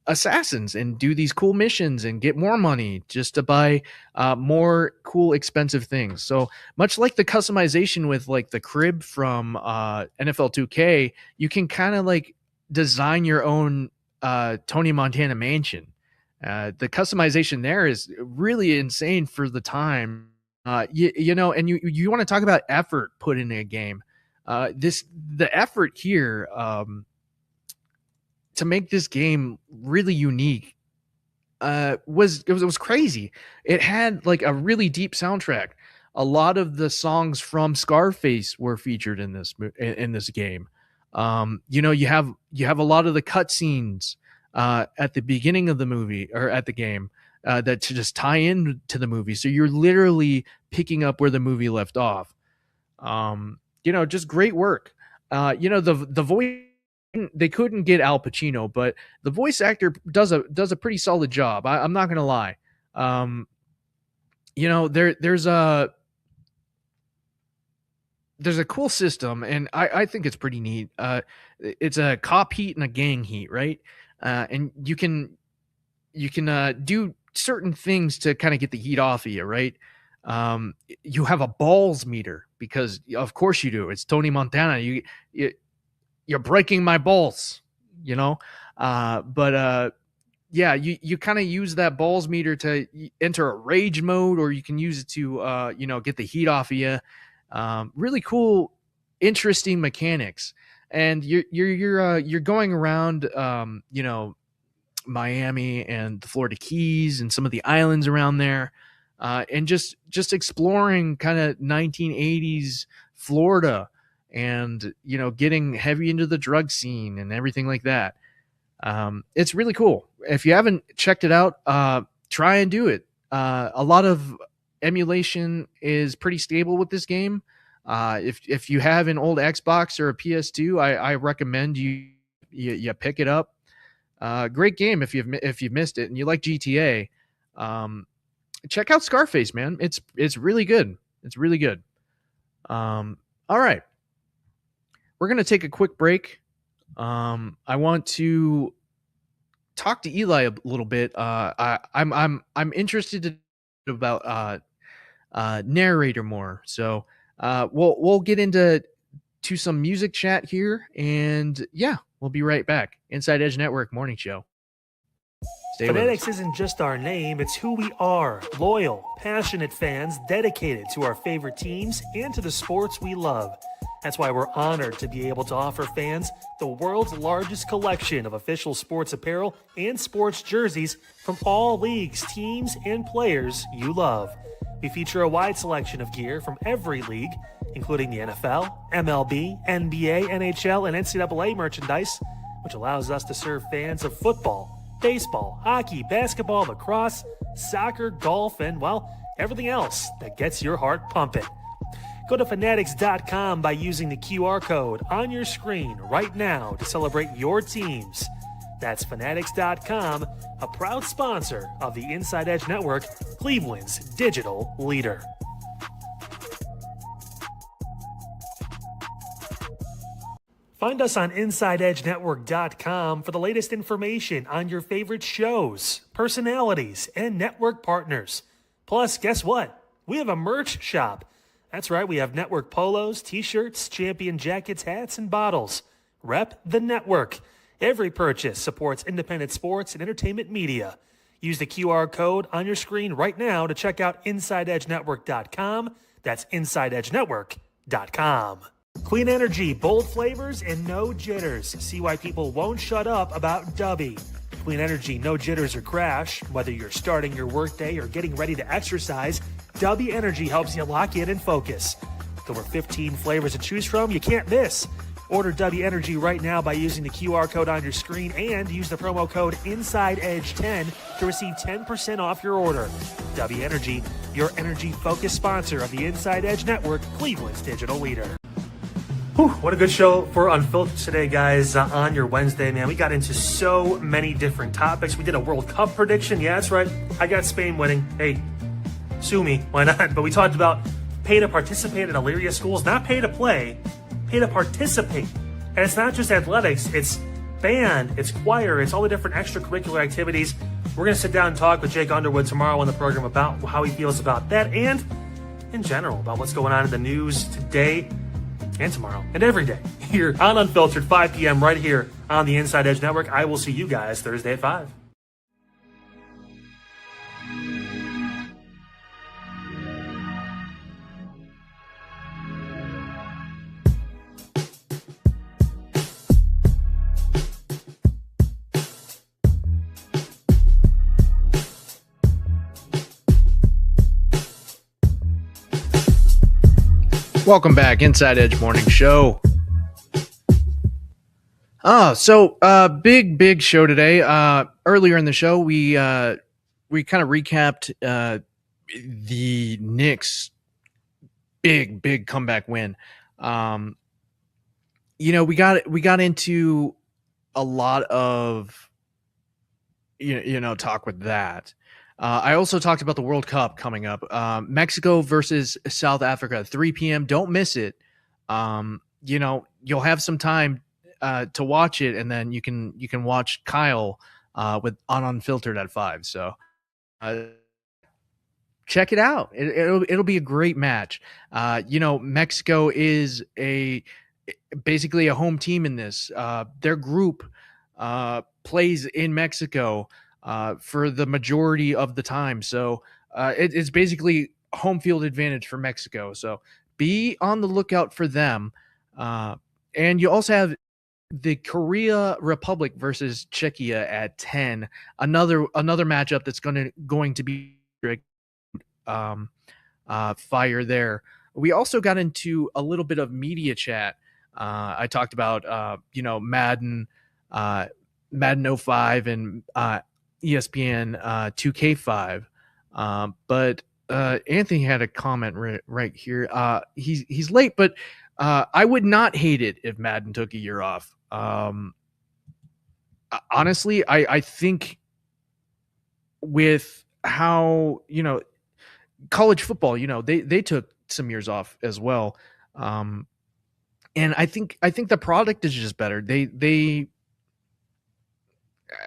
assassins and do these cool missions and get more money just to buy more cool expensive things. So much like the customization with, like, the crib from NFL 2K, you can kind of like design your own Tony Montana mansion. The customization there is really insane for the time. And you want to talk about effort put in a game. The effort here to make this game really unique was crazy. It had, like, a really deep soundtrack. A lot of the songs from Scarface were featured in this game. You have a lot of the cutscenes at the beginning of the movie, or at the game, that to just tie in to the movie. So you're literally picking up where the movie left off. Just great work. The voice, they couldn't get Al Pacino, but the voice actor does a pretty solid job. I'm not gonna lie. There's a cool system, and I think it's pretty neat. It's a cop heat and a gang heat, right? And you can do certain things to kind of get the heat off of you, right? You have a balls meter, because of course you do. It's Tony Montana. You're breaking my balls, but you kind of use that balls meter to enter a rage mode, or you can use it to get the heat off of you. Really cool, interesting mechanics. And you're going around Miami and the Florida Keys and some of the islands around there, and just exploring kind of 1980s Florida, and getting heavy into the drug scene and everything like that. It's really cool. If you haven't checked it out, try and do it. A lot of emulation is pretty stable with this game. If you have an old Xbox or a PS2, I recommend you pick it up. Great game if you've missed it and you like GTA. Check out Scarface, man. It's really good. It's really good. All right. We're going to take a quick break. I want to talk to Eli a little bit. I'm interested about narrator more. So we'll get into some music chat here, and yeah, we'll be right back. Inside Edge Network Morning Show. Stay with us. Fanatics isn't just our name, it's who we are. Loyal, passionate fans dedicated to our favorite teams and to the sports we love. That's why we're honored to be able to offer fans the world's largest collection of official sports apparel and sports jerseys from all leagues, teams, and players you love. We feature a wide selection of gear from every league, including the NFL, MLB, NBA, NHL, and NCAA merchandise, which allows us to serve fans of football, baseball, hockey, basketball, lacrosse, soccer, golf, and, well, everything else that gets your heart pumping. Go to fanatics.com by using the QR code on your screen right now to celebrate your teams. That's fanatics.com, a proud sponsor of the Inside Edge Network, Cleveland's digital leader. Find us on InsideEdgeNetwork.com for the latest information on your favorite shows, personalities, and network partners. Plus, guess what? We have a merch shop. That's right, we have network polos, t-shirts, champion jackets, hats, and bottles. Rep the network. Every purchase supports independent sports and entertainment media. Use the QR code on your screen right now to check out InsideEdgeNetwork.com. That's InsideEdgeNetwork.com. Clean energy, bold flavors, and no jitters. See why people won't shut up about Dubby. Clean energy, no jitters or crash. Whether you're starting your workday or getting ready to exercise, Dubby Energy helps you lock in and focus. With over 15 flavors to choose from, you can't miss. Order Dubby Energy right now by using the QR code on your screen and use the promo code InsideEdge10 to receive 10% off your order. Dubby Energy, your energy-focused sponsor of the Inside Edge Network, Cleveland's digital leader. Whew, what a good show for Unfiltered today, guys, on your Wednesday, man. We got into so many different topics. We did a World Cup prediction. Yeah, that's right. I got Spain winning. Hey, sue me. Why not? But we talked about pay to participate in Illyria schools, not pay to play, pay to participate. And it's not just athletics. It's band, it's choir, it's all the different extracurricular activities. We're going to sit down and talk with Jake Underwood tomorrow on the program about how he feels about that and in general about what's going on in the news today and tomorrow and every day here on Unfiltered, 5 p.m. right here on the Inside Edge Network. I will see you guys Thursday at 5. Welcome back, Inside Edge Morning Show. Big show today. Earlier in the show, we kind of recapped the Knicks' big comeback win. We got into a lot of talk with that. I also talked about the World Cup coming up. Mexico versus South Africa, 3 p.m. Don't miss it. You'll have some time to watch it, and then you can watch Kyle on Unfiltered at 5. So check it out. It'll be a great match. Mexico is basically a home team in this. Their group plays in Mexico for the majority of the time. So it's basically home field advantage for Mexico. So be on the lookout for them. And you also have the Korea Republic versus Czechia at 10. Another matchup that's going to be fire there. We also got into a little bit of media chat. I talked about Madden 05 and ESPN 2K5, but Anthony had a comment right here. He's late, but I would not hate it if Madden took a year off. Honestly, I think with how college football, they took some years off as well, and I think the product is just better. They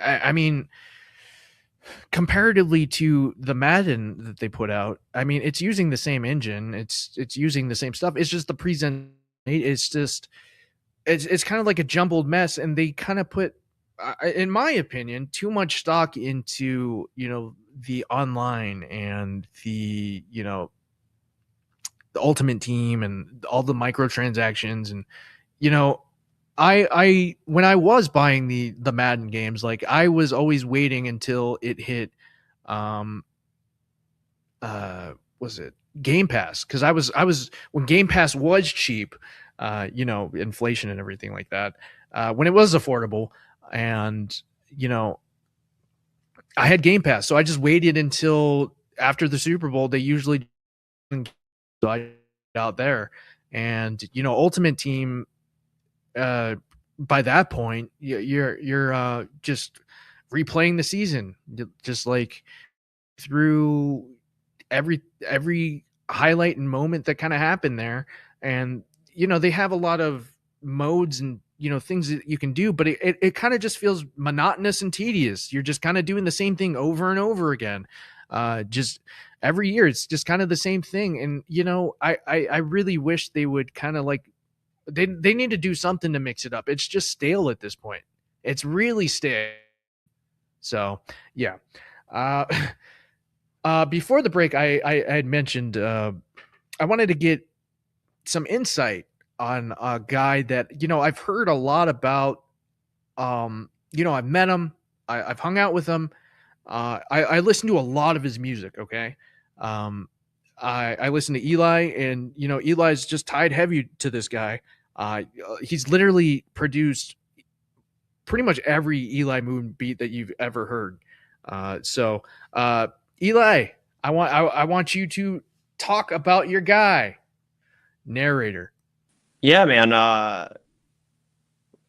I mean, comparatively to the Madden that they put out, I mean, it's using the same engine. It's using the same stuff. It's just the present. It's just it's kind of like a jumbled mess, and they kind of put, in my opinion, too much stock into the online and the ultimate team and all the microtransactions. And you know I when I was buying the Madden games, like, I was always waiting until it hit um was it Game Pass, because I was when Game Pass was cheap, inflation and everything like that, when it was affordable. And you know I had Game Pass, so I just waited until after the Super Bowl. They usually out there. And Ultimate Team, by that point, you're just replaying the season, just like through every highlight and moment that kind of happened there. And they have a lot of modes and things that you can do, but it kind of just feels monotonous and tedious. You're just kind of doing the same thing over and over again, just every year. It's just kind of the same thing. And I really wish they would kind of like, they need to do something to mix it up. It's just stale at this point. It's really stale. So yeah. Before the break, I had mentioned, I wanted to get some insight on a guy that I've heard a lot about. I've met him, I've hung out with him. I listen to a lot of his music. Okay, I listen to Eli, and Eli's just tied heavy to this guy. He's literally produced pretty much every Eli Moon beat that you've ever heard. So Eli, I want you to talk about your guy, Narrator. Yeah, man. A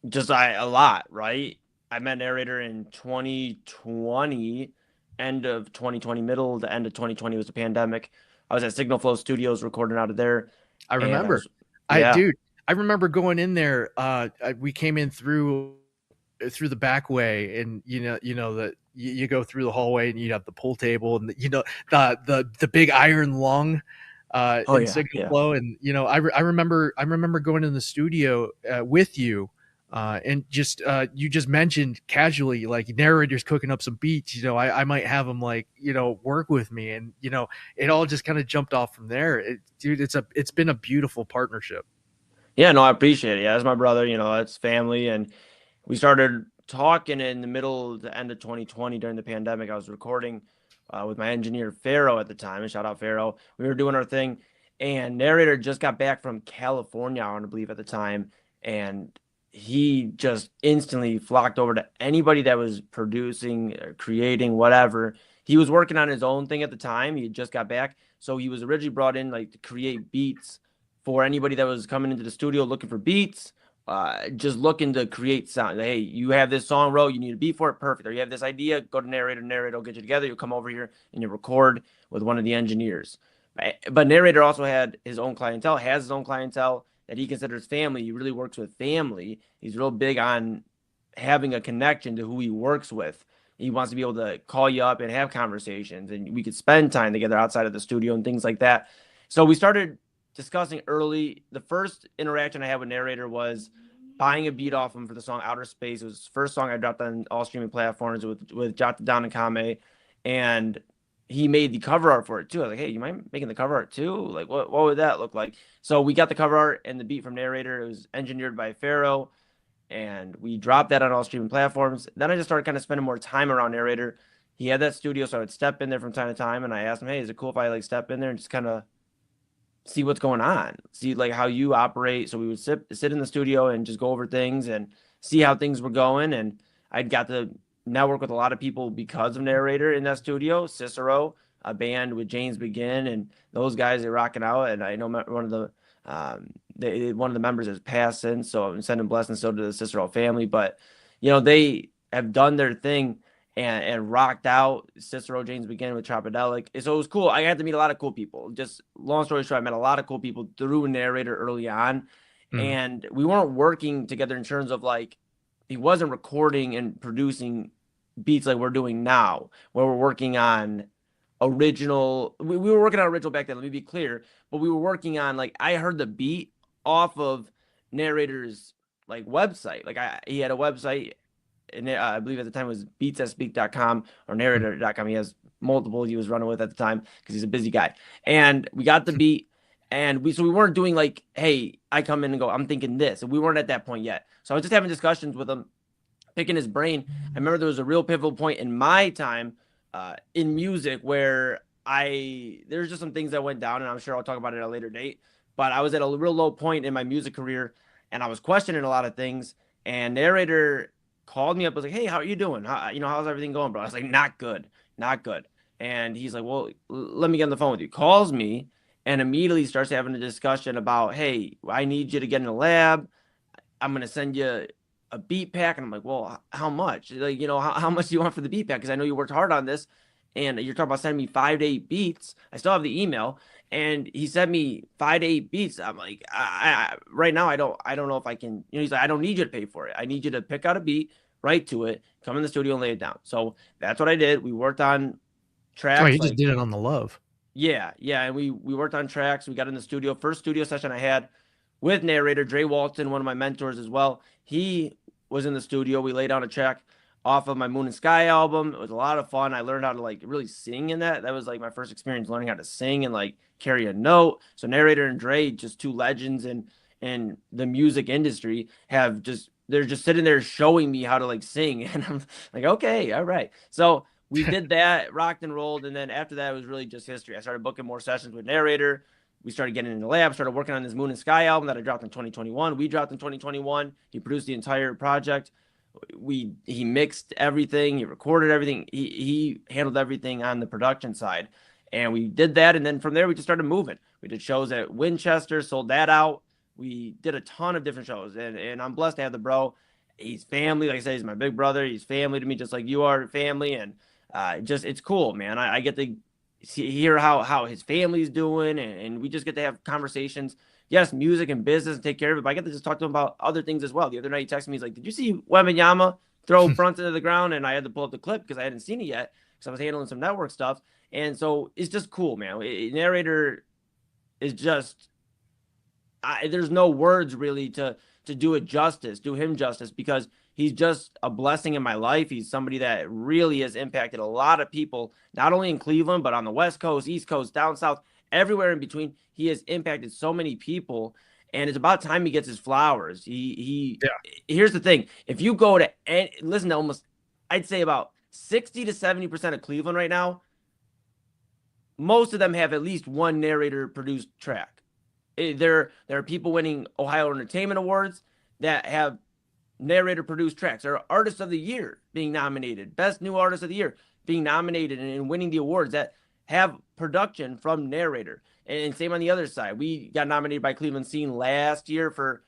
lot, right? I met Narrator in 2020, end of 2020, middle to end of 2020 was the pandemic. I was at Signal Flow Studios recording out of there. I And remember. yeah. Dude, I remember going in there. We came in through the back way, and that you go through the hallway, and you have the pool table, and the big iron lung in Signal Flow. And I remember going in the studio with you, and just you just mentioned casually, like, Narrator's cooking up some beats. I might have him, like, work with me. And it all just kind of jumped off from there. Dude, it's been a beautiful partnership. Yeah, no, I appreciate it. Yeah, that's my brother, it's family. And we started talking in the middle to end of 2020 during the pandemic. I was recording with my engineer Pharaoh at the time, and shout out Pharaoh. We were doing our thing, and Narrator just got back from California, I want to believe, at the time, and he just instantly flocked over to anybody that was producing or creating whatever. He was working on his own thing at the time. He just got back, so he was originally brought in, like, to create beats for anybody that was coming into the studio looking for beats, just looking to create sound. Hey, you have this song, bro, you need a beat for it, perfect. Or you have this idea, go to Narrator will get you together. You'll come over here and you record with one of the engineers. But Narrator also had his own clientele, has his own clientele that he considers family. He really works with family. He's real big on having a connection to who he works with. He wants to be able to call you up and have conversations, and we could spend time together outside of the studio and things like that. So we started discussing early. The first interaction I had with Narrator was buying a beat off him for the song Outer Space. It was the first song I dropped on all streaming platforms with Jot Down and Kame, and he made the cover art for it too. I was like, hey, you mind making the cover art too? Like, what would that look like? So we got the cover art and the beat from Narrator. It was engineered by Pharaoh, and we dropped that on all streaming platforms. Then I just started kind of spending more time around Narrator. He had that studio, so I would step in there from time to time, and I asked him, hey, is it cool if I, like, step in there and just kind of see what's going on, see, like, how you operate? So we would sit in the studio and just go over things and see how things were going. And I'd got to network with a lot of people because of Narrator in that studio. Cicero, a band with James Begin, and those guys are rocking out. And I know one of the members has passed since, so I'm sending blessings so to the Cicero family. But they have done their thing and rocked out. Cicero, James Begin with Tropodelic. So it was cool. I had to meet a lot of cool people. Just long story short, I met a lot of cool people through Narrator early on. And we weren't working together in terms of, like, he wasn't recording and producing beats like we're doing now, where we're working on original. We were working on original back then. Let me be clear, but we were working on like I heard the beat off of Narrator's like website. Like he had a website, and I believe at the time it was beatsthatspeak.com or narrator.com. He has multiple he was running with at the time because he's a busy guy. And we got the beat, and we weren't doing like, hey, I come in and go, I'm thinking this. And we weren't at that point yet. So I was just having discussions with him, picking his brain. I remember there was a real pivotal point in my time in music where there's just some things that went down, and I'm sure I'll talk about it at a later date. But I was at a real low point in my music career, and I was questioning a lot of things. And Narrator called me up, was like, hey, how are you doing? How's everything going, bro? I was like, not good. And he's like, well, let me get on the phone with you. Calls me and immediately starts having a discussion about, hey, I need you to get in the lab. I'm going to send you a beat pack. And I'm like, well, how much? Like, how much do you want for the beat pack? Because I know you worked hard on this. And you're talking about sending me 5 to 8 beats. I still have the email. And he sent me 5 to 8 beats. I'm like, I right now, I don't know if I can. He's like, I don't need you to pay for it. I need you to pick out a beat, write to it, come in the studio and lay it down. So that's what I did. We worked on tracks. Oh, you just did it on the love. Yeah. And we worked on tracks. We got in the studio. First studio session I had with Narrator, Dre Walton, one of my mentors as well. He was in the studio. We laid down a track off of my Moon and Sky album. It was a lot of fun. I learned how to like really sing in that. That was like my first experience learning how to sing and like carry a note. So Narrator and Dre, just two legends in the music industry, they're just sitting there showing me how to like sing. And I'm like, okay, all right. So we did that, rocked and rolled. And then after that, it was really just history. I started booking more sessions with Narrator. We started getting in the lab, started working on this Moon and Sky album that I dropped in 2021. We dropped in 2021. He produced the entire project. He mixed everything, he recorded everything, he handled everything on the production side, and we did that. And then from there we just started moving. We did shows at Winchester, sold that out. We did a ton of different shows, and I'm blessed to have the bro. He's family, like I said, he's my big brother. He's family to me, just like you are family. And it's cool, man. I get to hear how his family's doing, and we just get to have conversations. Yes, music and business and take care of it, but I get to just talk to him about other things as well. The other night he texted me, he's like, did you see Wembanyama throw front into the ground? And I had to pull up the clip because I hadn't seen it yet because I was handling some network stuff. And so it's just cool, man. Narrator is just, there's no words really to do him justice, because he's just a blessing in my life. He's somebody that really has impacted a lot of people, not only in Cleveland, but on the West Coast, East Coast, down South, everywhere in between. He has impacted so many people, and it's about time he gets his flowers. Here's the thing. If you go to listen to almost, I'd say about 60 to 70% of Cleveland right now, most of them have at least one Narrator produced track. There are people winning Ohio Entertainment Awards that have Narrator produced tracks. There are Artists of the Year being nominated, Best New Artist of the Year being nominated and winning the awards that have production from Narrator. And same on the other side. We got nominated by Cleveland Scene last year for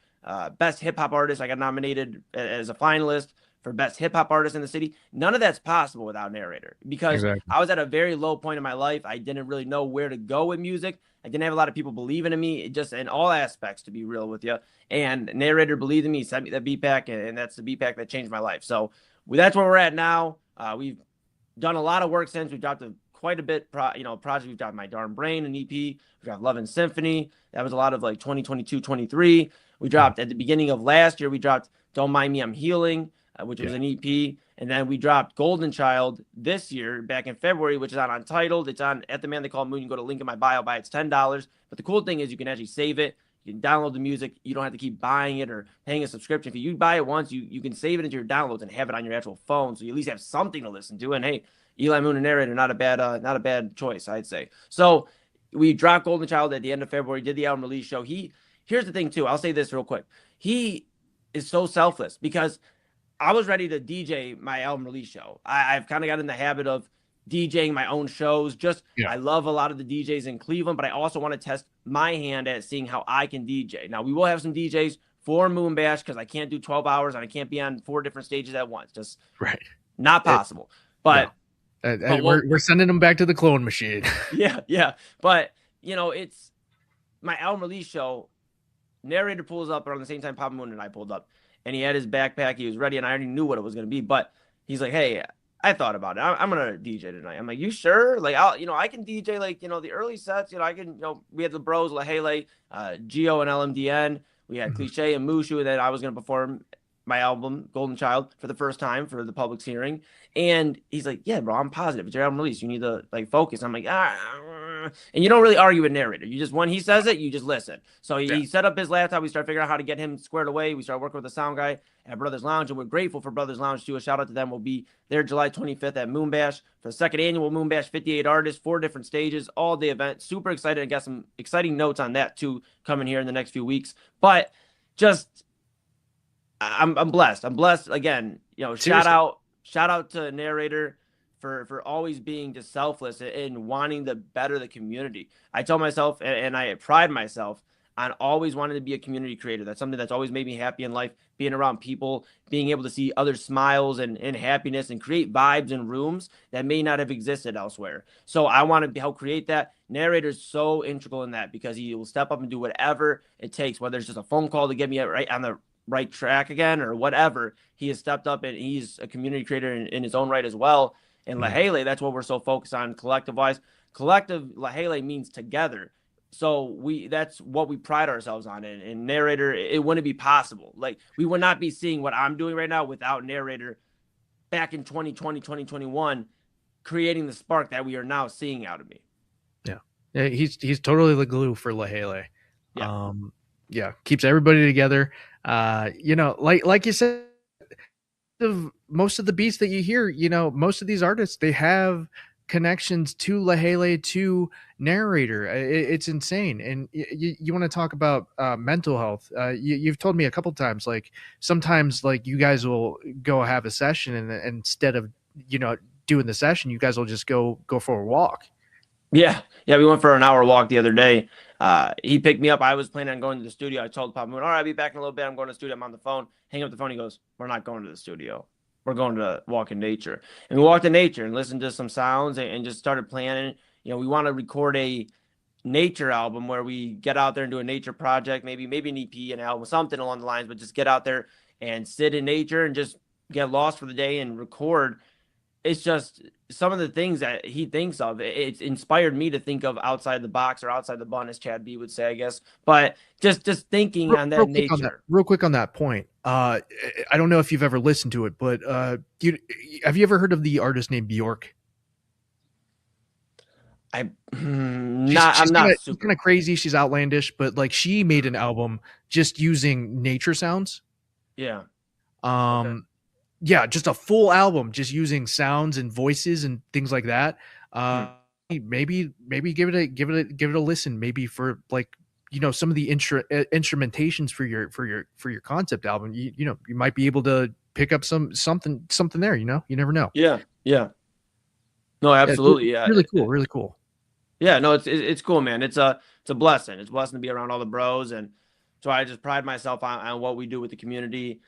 Best Hip Hop Artist. I got nominated as a finalist for Best Hip Hop Artist in the city. None of that's possible without Narrator, because I was at a very low point in my life. I didn't really know where to go with music. I didn't have a lot of people believing in me, just in all aspects, to be real with you. And Narrator believed in me, sent me that beat pack, and that's the beat pack that changed my life. So that's where we're at now. We've done a lot of work since. We've dropped quite a bit, project. We've got My Darn Brain, an EP. We've got Love and Symphony. That was a lot of like 2022, 23. We dropped at the beginning of last year. We dropped Don't Mind Me, I'm Healing, which was an EP. And then we dropped Golden Child this year, back in February, which is on Untitled. It's on At the Man They Call Moon. You can go to link in my bio, buy it. It's $10. But the cool thing is you can actually save it. You can download the music. You don't have to keep buying it or paying a subscription. If you buy it once, you can save it into your downloads and have it on your actual phone, so you at least have something to listen to. And hey, Eli Moon and Narrator, not a bad choice, I'd say. So we dropped Golden Child at the end of February, did the album release show. Here's the thing too. I'll say this real quick. He is so selfless, because I was ready to DJ my album release show. I've kind of got in the habit of DJing my own shows. I love a lot of the DJs in Cleveland, but I also want to test my hand at seeing how I can DJ. Now, we will have some DJs for Moon Bash, because I can't do 12 hours and I can't be on 4 different stages at once. Just not possible. But we're sending them back to the clone machine. Yeah. But, it's my album release show. Narrator pulls up around the same time Papa Moon and I pulled up. And he had his backpack. He was ready, and I already knew what it was going to be. But he's like, hey, I thought about it. I'm gonna DJ tonight. I'm like, you sure? Like, I can DJ like, the early sets. I can, we had the bros, Lahele, Gio and LMDN. We had Cliche and Mushu, and then I was gonna perform my album Golden Child for the first time for the public's hearing. And he's like, yeah, bro, I'm positive. It's your album release. You need to like focus. I'm like, and you don't really argue with narrator. You just, when he says it, you just listen. So he set up his laptop. We started figuring out how to get him squared away. We started working with the sound guy at Brothers Lounge, and we're grateful for Brothers Lounge too. A shout out to them. We'll be there July 25th at Moonbash for the second annual Moonbash. 58 artists, 4 different stages, all day event. Super excited. I got some exciting notes on that too coming here in the next few weeks. But just, I'm blessed. I'm blessed again. Shout out to narrator for always being just selfless and wanting to better the community. I tell myself, and I pride myself on always wanting to be a community creator. That's something that's always made me happy in life, being around people, being able to see other smiles and happiness and create vibes in rooms that may not have existed elsewhere. So I want to help create that. Narrator's so integral in that because he will step up and do whatever it takes, whether it's just a phone call to get me right on the right track again or whatever. He has stepped up, and he's a community creator in his own right as well. And Lahele, that's what we're so focused on collective-wise. Collective, Lahele means together. So that's what we pride ourselves on. And narrator, it wouldn't be possible. Like, we would not be seeing what I'm doing right now without narrator back in 2020, 2021, creating the spark that we are now seeing out of me. Yeah, he's totally the glue for Lahele. Yeah. Keeps everybody together. Like you said, most of the beats that you hear, most of these artists, they have connections to Lahele, to narrator. It's insane. And you want to talk about mental health. You've told me a couple times, like sometimes like you guys will go have a session and instead of, doing the session, you guys will just go for a walk. Yeah. We went for an hour walk the other day. He picked me up. I was planning on going to the studio. I told Papa Moon, all right, I'll be back in a little bit. I'm going to the studio. I'm on the phone. Hang up the phone. He goes, we're not going to the studio. We're going to walk in nature. And we walked in nature and listened to some sounds and just started planning. We want to record a nature album where we get out there and do a nature project, maybe an EP, an album, something along the lines, but just get out there and sit in nature and just get lost for the day and record. It's just some of the things that he thinks of. It's inspired me to think of outside the box or outside the bun, as Chad B would say, I guess. But just thinking on that nature. Real quick on that point. I don't know if you've ever listened to it, but have you ever heard of the artist named Bjork? I'm She's not kind super of crazy. She's outlandish, but like she made an album just using nature sounds. Yeah. Okay. Yeah, just a full album, just using sounds and voices and things like that. Maybe give it a listen. Maybe for like some of the instrumentations for your concept album. You might be able to pick up something there. You never know. Yeah. No, absolutely. Yeah, really cool. Yeah, no, it's cool, man. It's a blessing. It's a blessing to be around all the bros, and so I just pride myself on what we do with the community.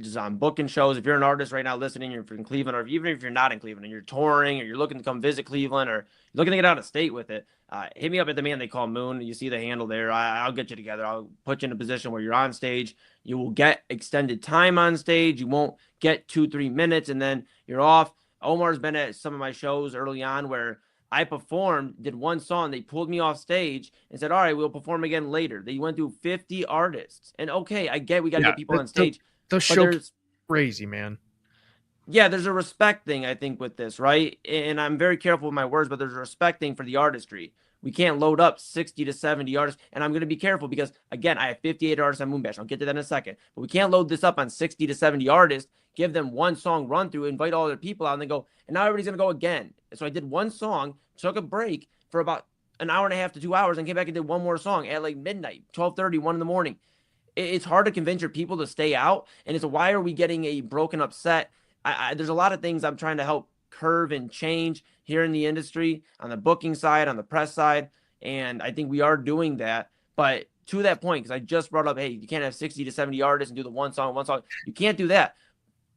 Just on booking shows. If you're an artist right now listening, you're in Cleveland, or even if you're not in Cleveland and you're touring or you're looking to come visit Cleveland or looking to get out of state with it, hit me up at the man they call Moon. You see the handle there. I'll get you together. I'll put you in a position where you're on stage. You will get extended time on stage. You won't get 2-3 minutes and then you're off. Omar's been at some of my shows early on where I performed, did one song. They pulled me off stage and said, all right, we'll perform again later. They went through 50 artists. And okay, I get we got to get people on stage. Those shows crazy, man. Yeah, there's a respect thing, I think, with this, right? And I'm very careful with my words, but there's a respect thing for the artistry. We can't load up 60 to 70 artists. And I'm going to be careful because, again, I have 58 artists on Moonbash. I'll get to that in a second. But we can't load this up on 60 to 70 artists, give them one song run through, invite all their people out, and then go, and now everybody's going to go again. So I did one song, took a break for about an hour and a half to 2 hours, and came back and did one more song at like midnight, 12:30, 1 in the morning. It's hard to convince your people to stay out. And it's why are we getting a broken up set? There's a lot of things I'm trying to help curve and change here in the industry on the booking side, on the press side. And I think we are doing that. But to that point, because I just brought up, hey, you can't have 60 to 70 artists and do the one song. You can't do that.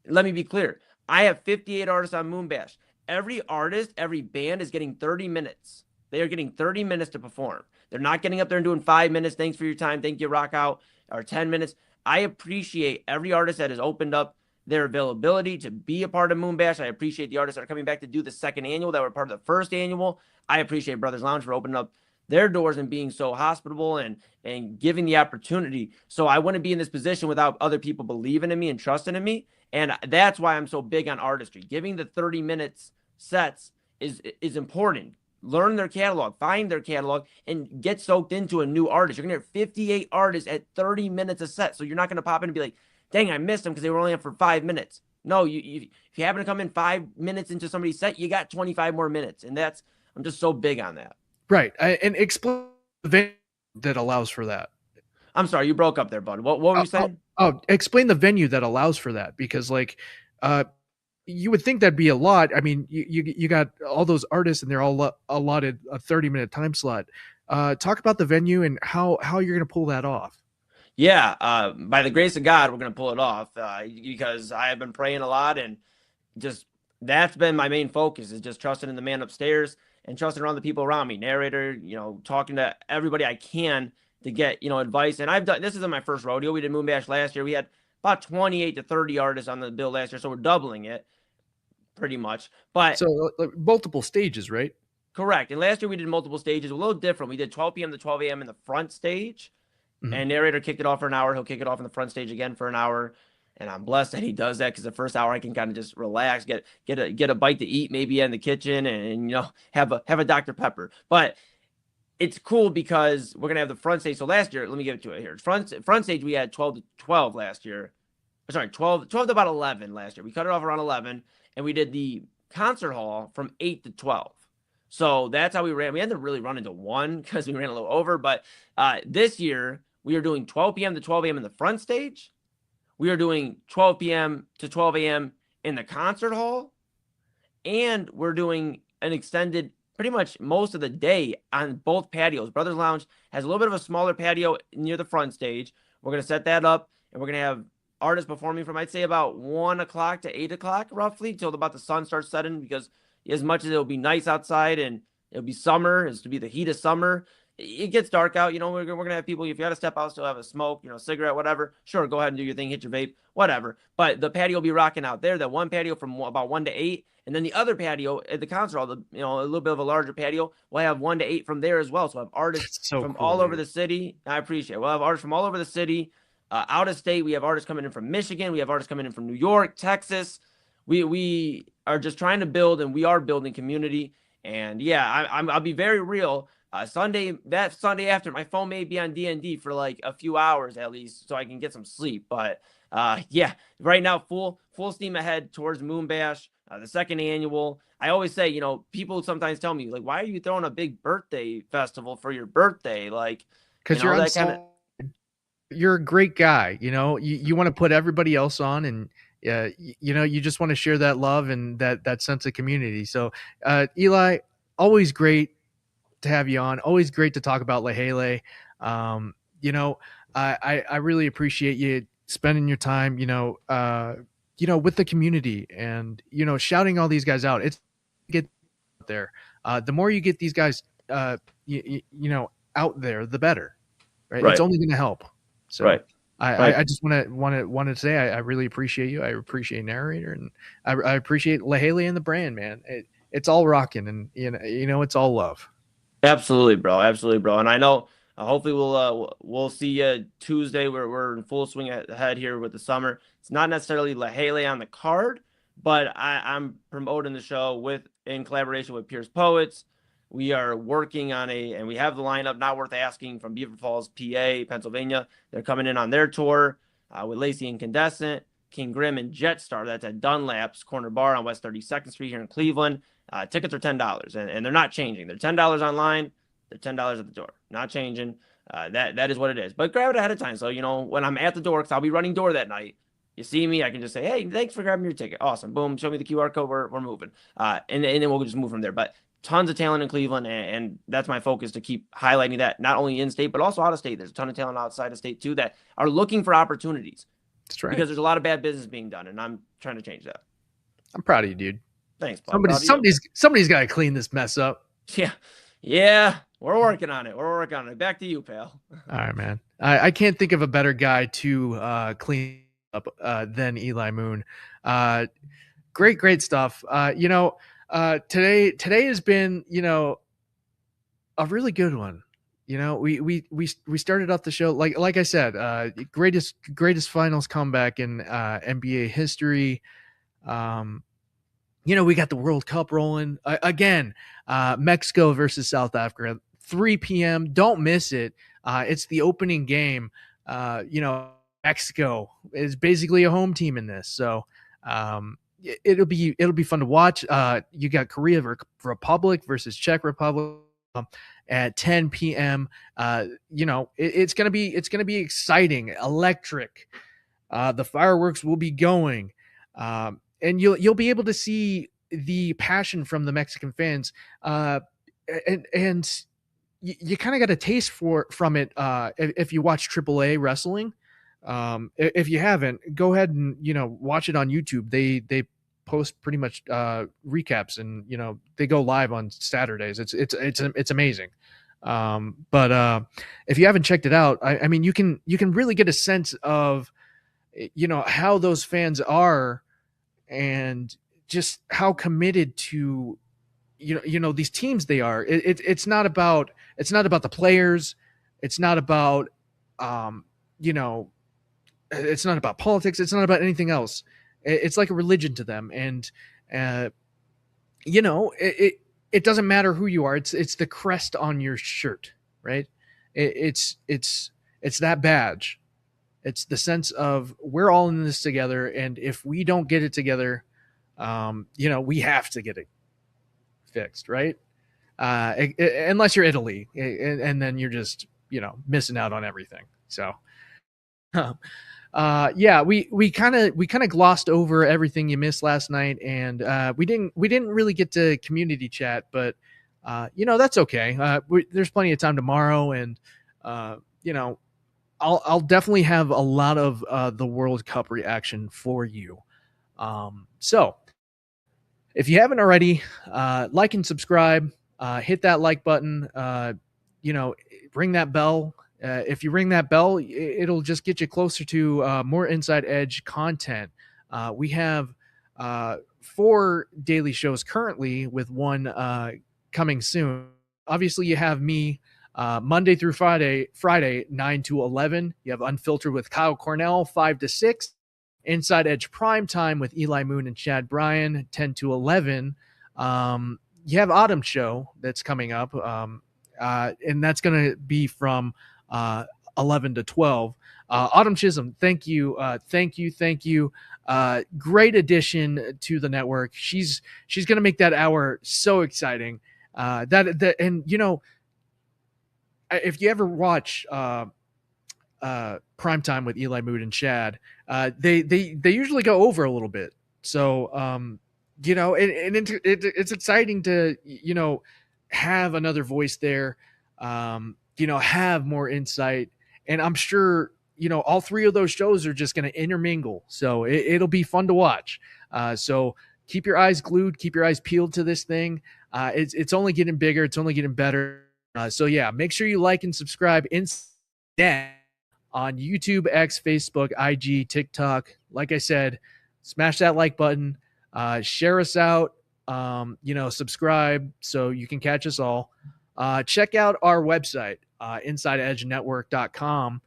Let me be clear. I have 58 artists on Moonbash. Every artist, every band is getting 30 minutes. They are getting 30 minutes to perform. They're not getting up there and doing 5 minutes. Thanks for your time. Thank you, rock out. Or 10 minutes. I appreciate every artist that has opened up their availability to be a part of Moon Bash. I appreciate the artists that are coming back to do the second annual that were part of the first annual. I appreciate Brothers Lounge for opening up their doors and being so hospitable and giving the opportunity. So I wouldn't be in this position without other people believing in me and trusting in me. And that's why I'm so big on artistry. Giving the 30 minutes sets is important. Learn their catalog, find their catalog, and get soaked into a new artist. You're going to hear 58 artists at 30 minutes a set. So you're not going to pop in and be like, dang, I missed them because they were only on for 5 minutes. No, if you happen to come in 5 minutes into somebody's set, you got 25 more minutes. And I'm just so big on that. Right. And explain the venue that allows for that. I'm sorry, you broke up there, bud. What were you saying? Explain the venue that allows for that, because like you would think that'd be a lot. I mean, you got all those artists and they're all allotted a 30-minute time slot. Talk about the venue and how you're going to pull that off. Yeah, by the grace of God, we're going to pull it off because I have been praying a lot, and just that's been my main focus, is just trusting in the man upstairs and trusting around the people around me, narrator, talking to everybody I can to get, advice. And this isn't my first rodeo. We did Moon Bash last year. We had about 28 to 30 artists on the bill last year. So we're doubling it pretty much. But so multiple stages, right? Correct. And last year we did multiple stages, a little different. We did 12 p.m. to 12 a.m. in the front stage. Mm-hmm. And narrator kicked it off for an hour. He'll kick it off in the front stage again for an hour. And I'm blessed that he does that, because the first hour I can kind of just relax, get a bite to eat, maybe in the kitchen, and have a Dr. Pepper. But it's cool because we're gonna have the front stage. So last year, let me give it to it here. Front stage we had 12 to 12 last year. Sorry, 12 to about 11 last year. We cut it off around 11, and we did the concert hall from 8 to 12. So that's how we ran. We had to really run into 1 because we ran a little over. But this year we are doing 12 p.m. to 12 a.m. in the front stage. We are doing 12 p.m. to 12 a.m. in the concert hall. And we're doing an extended, pretty much most of the day on both patios. Brothers Lounge has a little bit of a smaller patio near the front stage. We're going to set that up, and we're going to have artists performing from, I'd say, about 1 o'clock to 8 o'clock, roughly, till about the sun starts setting, because as much as it'll be nice outside and it'll be summer, it's to be the heat of summer, it gets dark out. We're going to have people, if you got to step out, still have a smoke, cigarette, whatever. Sure, go ahead and do your thing, hit your vape, whatever. But the patio will be rocking out there. That one patio from about 1 to 8. And then the other patio at the concert hall, a little bit of a larger patio, we'll have 1 to 8 from there as well. So we'll have artists from all over the city. I appreciate it. We'll have artists from all over the city, out of state. We have artists coming in from Michigan. We have artists coming in from New York, Texas. We are just trying to build, and we are building community. And yeah, I'll be very real. Sunday after, my phone may be on D&D for like a few hours at least, so I can get some sleep. But yeah, right now, full steam ahead towards Moon Bash, the second annual. I always say, people sometimes tell me, like, why are you throwing a big birthday festival for your birthday? Like, because you're a great guy. You want to put everybody else on, and you just want to share that love and that sense of community. So Eli, always great to have you on. Always great to talk about Lehele. I really appreciate you spending your time, with the community, and, shouting all these guys out. It's get out there. The more you get these guys, out there, the better, right? It's only going to help. So right. I just want to say I really appreciate you. I appreciate narrator, and I appreciate Lehele and the brand, man. It's all rocking, and it's all love. Absolutely, bro. Absolutely, bro. And I know hopefully we'll see you Tuesday. We're in full swing ahead here with the summer. It's not necessarily Lehele on the card, but I'm promoting the show in collaboration with Pierce Poets. We are working on and we have the lineup, Not Worth Asking, from Beaver Falls, PA, Pennsylvania. They're coming in on their tour with Lacey Incandescent, King Grim, and Jetstar. That's at Dunlap's Corner Bar on West 32nd Street here in Cleveland. Tickets are $10, and they're not changing. They're $10 online. They're $10 at the door. Not changing. That is what it is. But grab it ahead of time. So, when I'm at the door, because I'll be running door that night, you see me, I can just say, hey, thanks for grabbing your ticket. Awesome. Boom. Show me the QR code. We're moving. And then we'll just move from there. But tons of talent in Cleveland, and that's my focus, to keep highlighting that, not only in state, but also out of state. There's a ton of talent outside of state, too, that are looking for opportunities. That's right. Because there's a lot of bad business being done, and I'm trying to change that. I'm proud of you, dude. Thanks, Bob. Somebody's got to clean this mess up. Yeah. We're working on it. Back to you, pal. All right, man. I can't think of a better guy to clean up than Eli Moon. Great stuff. Today has been, a really good one. We started off the show like I said, greatest finals comeback in NBA history. We got the World Cup rolling again. Mexico versus South Africa, 3 p.m. Don't miss it. It's the opening game. Mexico is basically a home team in this, so it'll be fun to watch. You got Korea Republic versus Czech Republic at 10 p.m. It's gonna be exciting, electric. The fireworks will be going, and you'll be able to see the passion from the Mexican fans, and you kind of got a taste from it if you watch AAA wrestling. If you haven't, go ahead and watch it on YouTube. They post pretty much recaps, and they go live on Saturdays. It's amazing. But if you haven't checked it out, I mean you can really get a sense of how those fans are, and just how committed to these teams they are. It's not about the players. It's not about it's not about politics. It's not about anything else. It's like a religion to them, and it doesn't matter who you are. It's the crest on your shirt, right? It's that badge. It's the sense of we're all in this together, and if we don't get it together, we have to get it fixed, right? Unless you're Italy, and then you're just missing out on everything. So, we kind of glossed over everything you missed last night, and we didn't really get to community chat, but that's okay. There's plenty of time tomorrow, and I'll definitely have a lot of the World Cup reaction for you. So if you haven't already, like and subscribe, hit that like button, ring that bell. If you ring that bell, it'll just get you closer to more Inside Edge content. We have 4 daily shows currently, with one coming soon. Obviously, you have me Monday through Friday 9 to 11. You have Unfiltered with Kyle Cornell 5 to 6. Inside Edge Prime Time with Eli Moon and Chad Bryan 10 to 11. You have Autumn Show that's coming up, and that's going to be from 11 to 12. Autumn Chisholm, thank you. Great addition to the network. She's going to make that hour so exciting. If you ever watch Prime Time with Eli Mood and Chad, they usually go over a little bit. So it's exciting to have another voice there, have more insight, and I'm sure all 3 of those shows are just going to intermingle. So it'll be fun to watch. So keep your eyes glued, keep your eyes peeled to this thing. It's only getting bigger. It's only getting better. Make sure you like and subscribe on YouTube, X, Facebook, IG, TikTok. Like I said, smash that like button, share us out, subscribe so you can catch us all. Check out our website, InsideEdgeNetwork.com.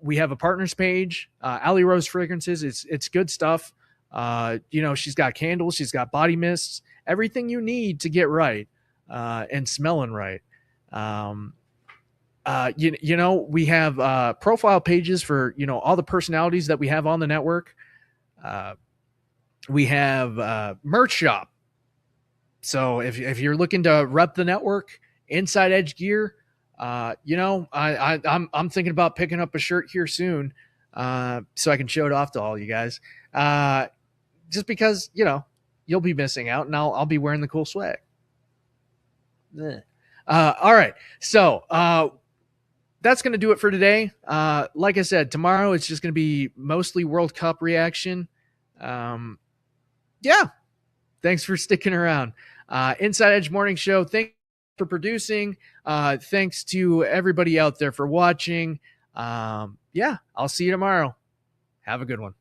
We have a partners page, Allie Rose Fragrances. It's good stuff. She's got candles, she's got body mists, everything you need to get right, and smelling right. We have profile pages for all the personalities that we have on the network. We have merch shop. So if you're looking to rep the network, Inside Edge gear, I'm thinking about picking up a shirt here soon, so I can show it off to all you guys. Just because you'll be missing out, and I'll be wearing the cool swag. All right, so that's going to do it for today. Like I said, tomorrow it's just going to be mostly World Cup reaction. Thanks for sticking around. Inside Edge Morning Show, thanks for producing. Thanks to everybody out there for watching. I'll see you tomorrow. Have a good one.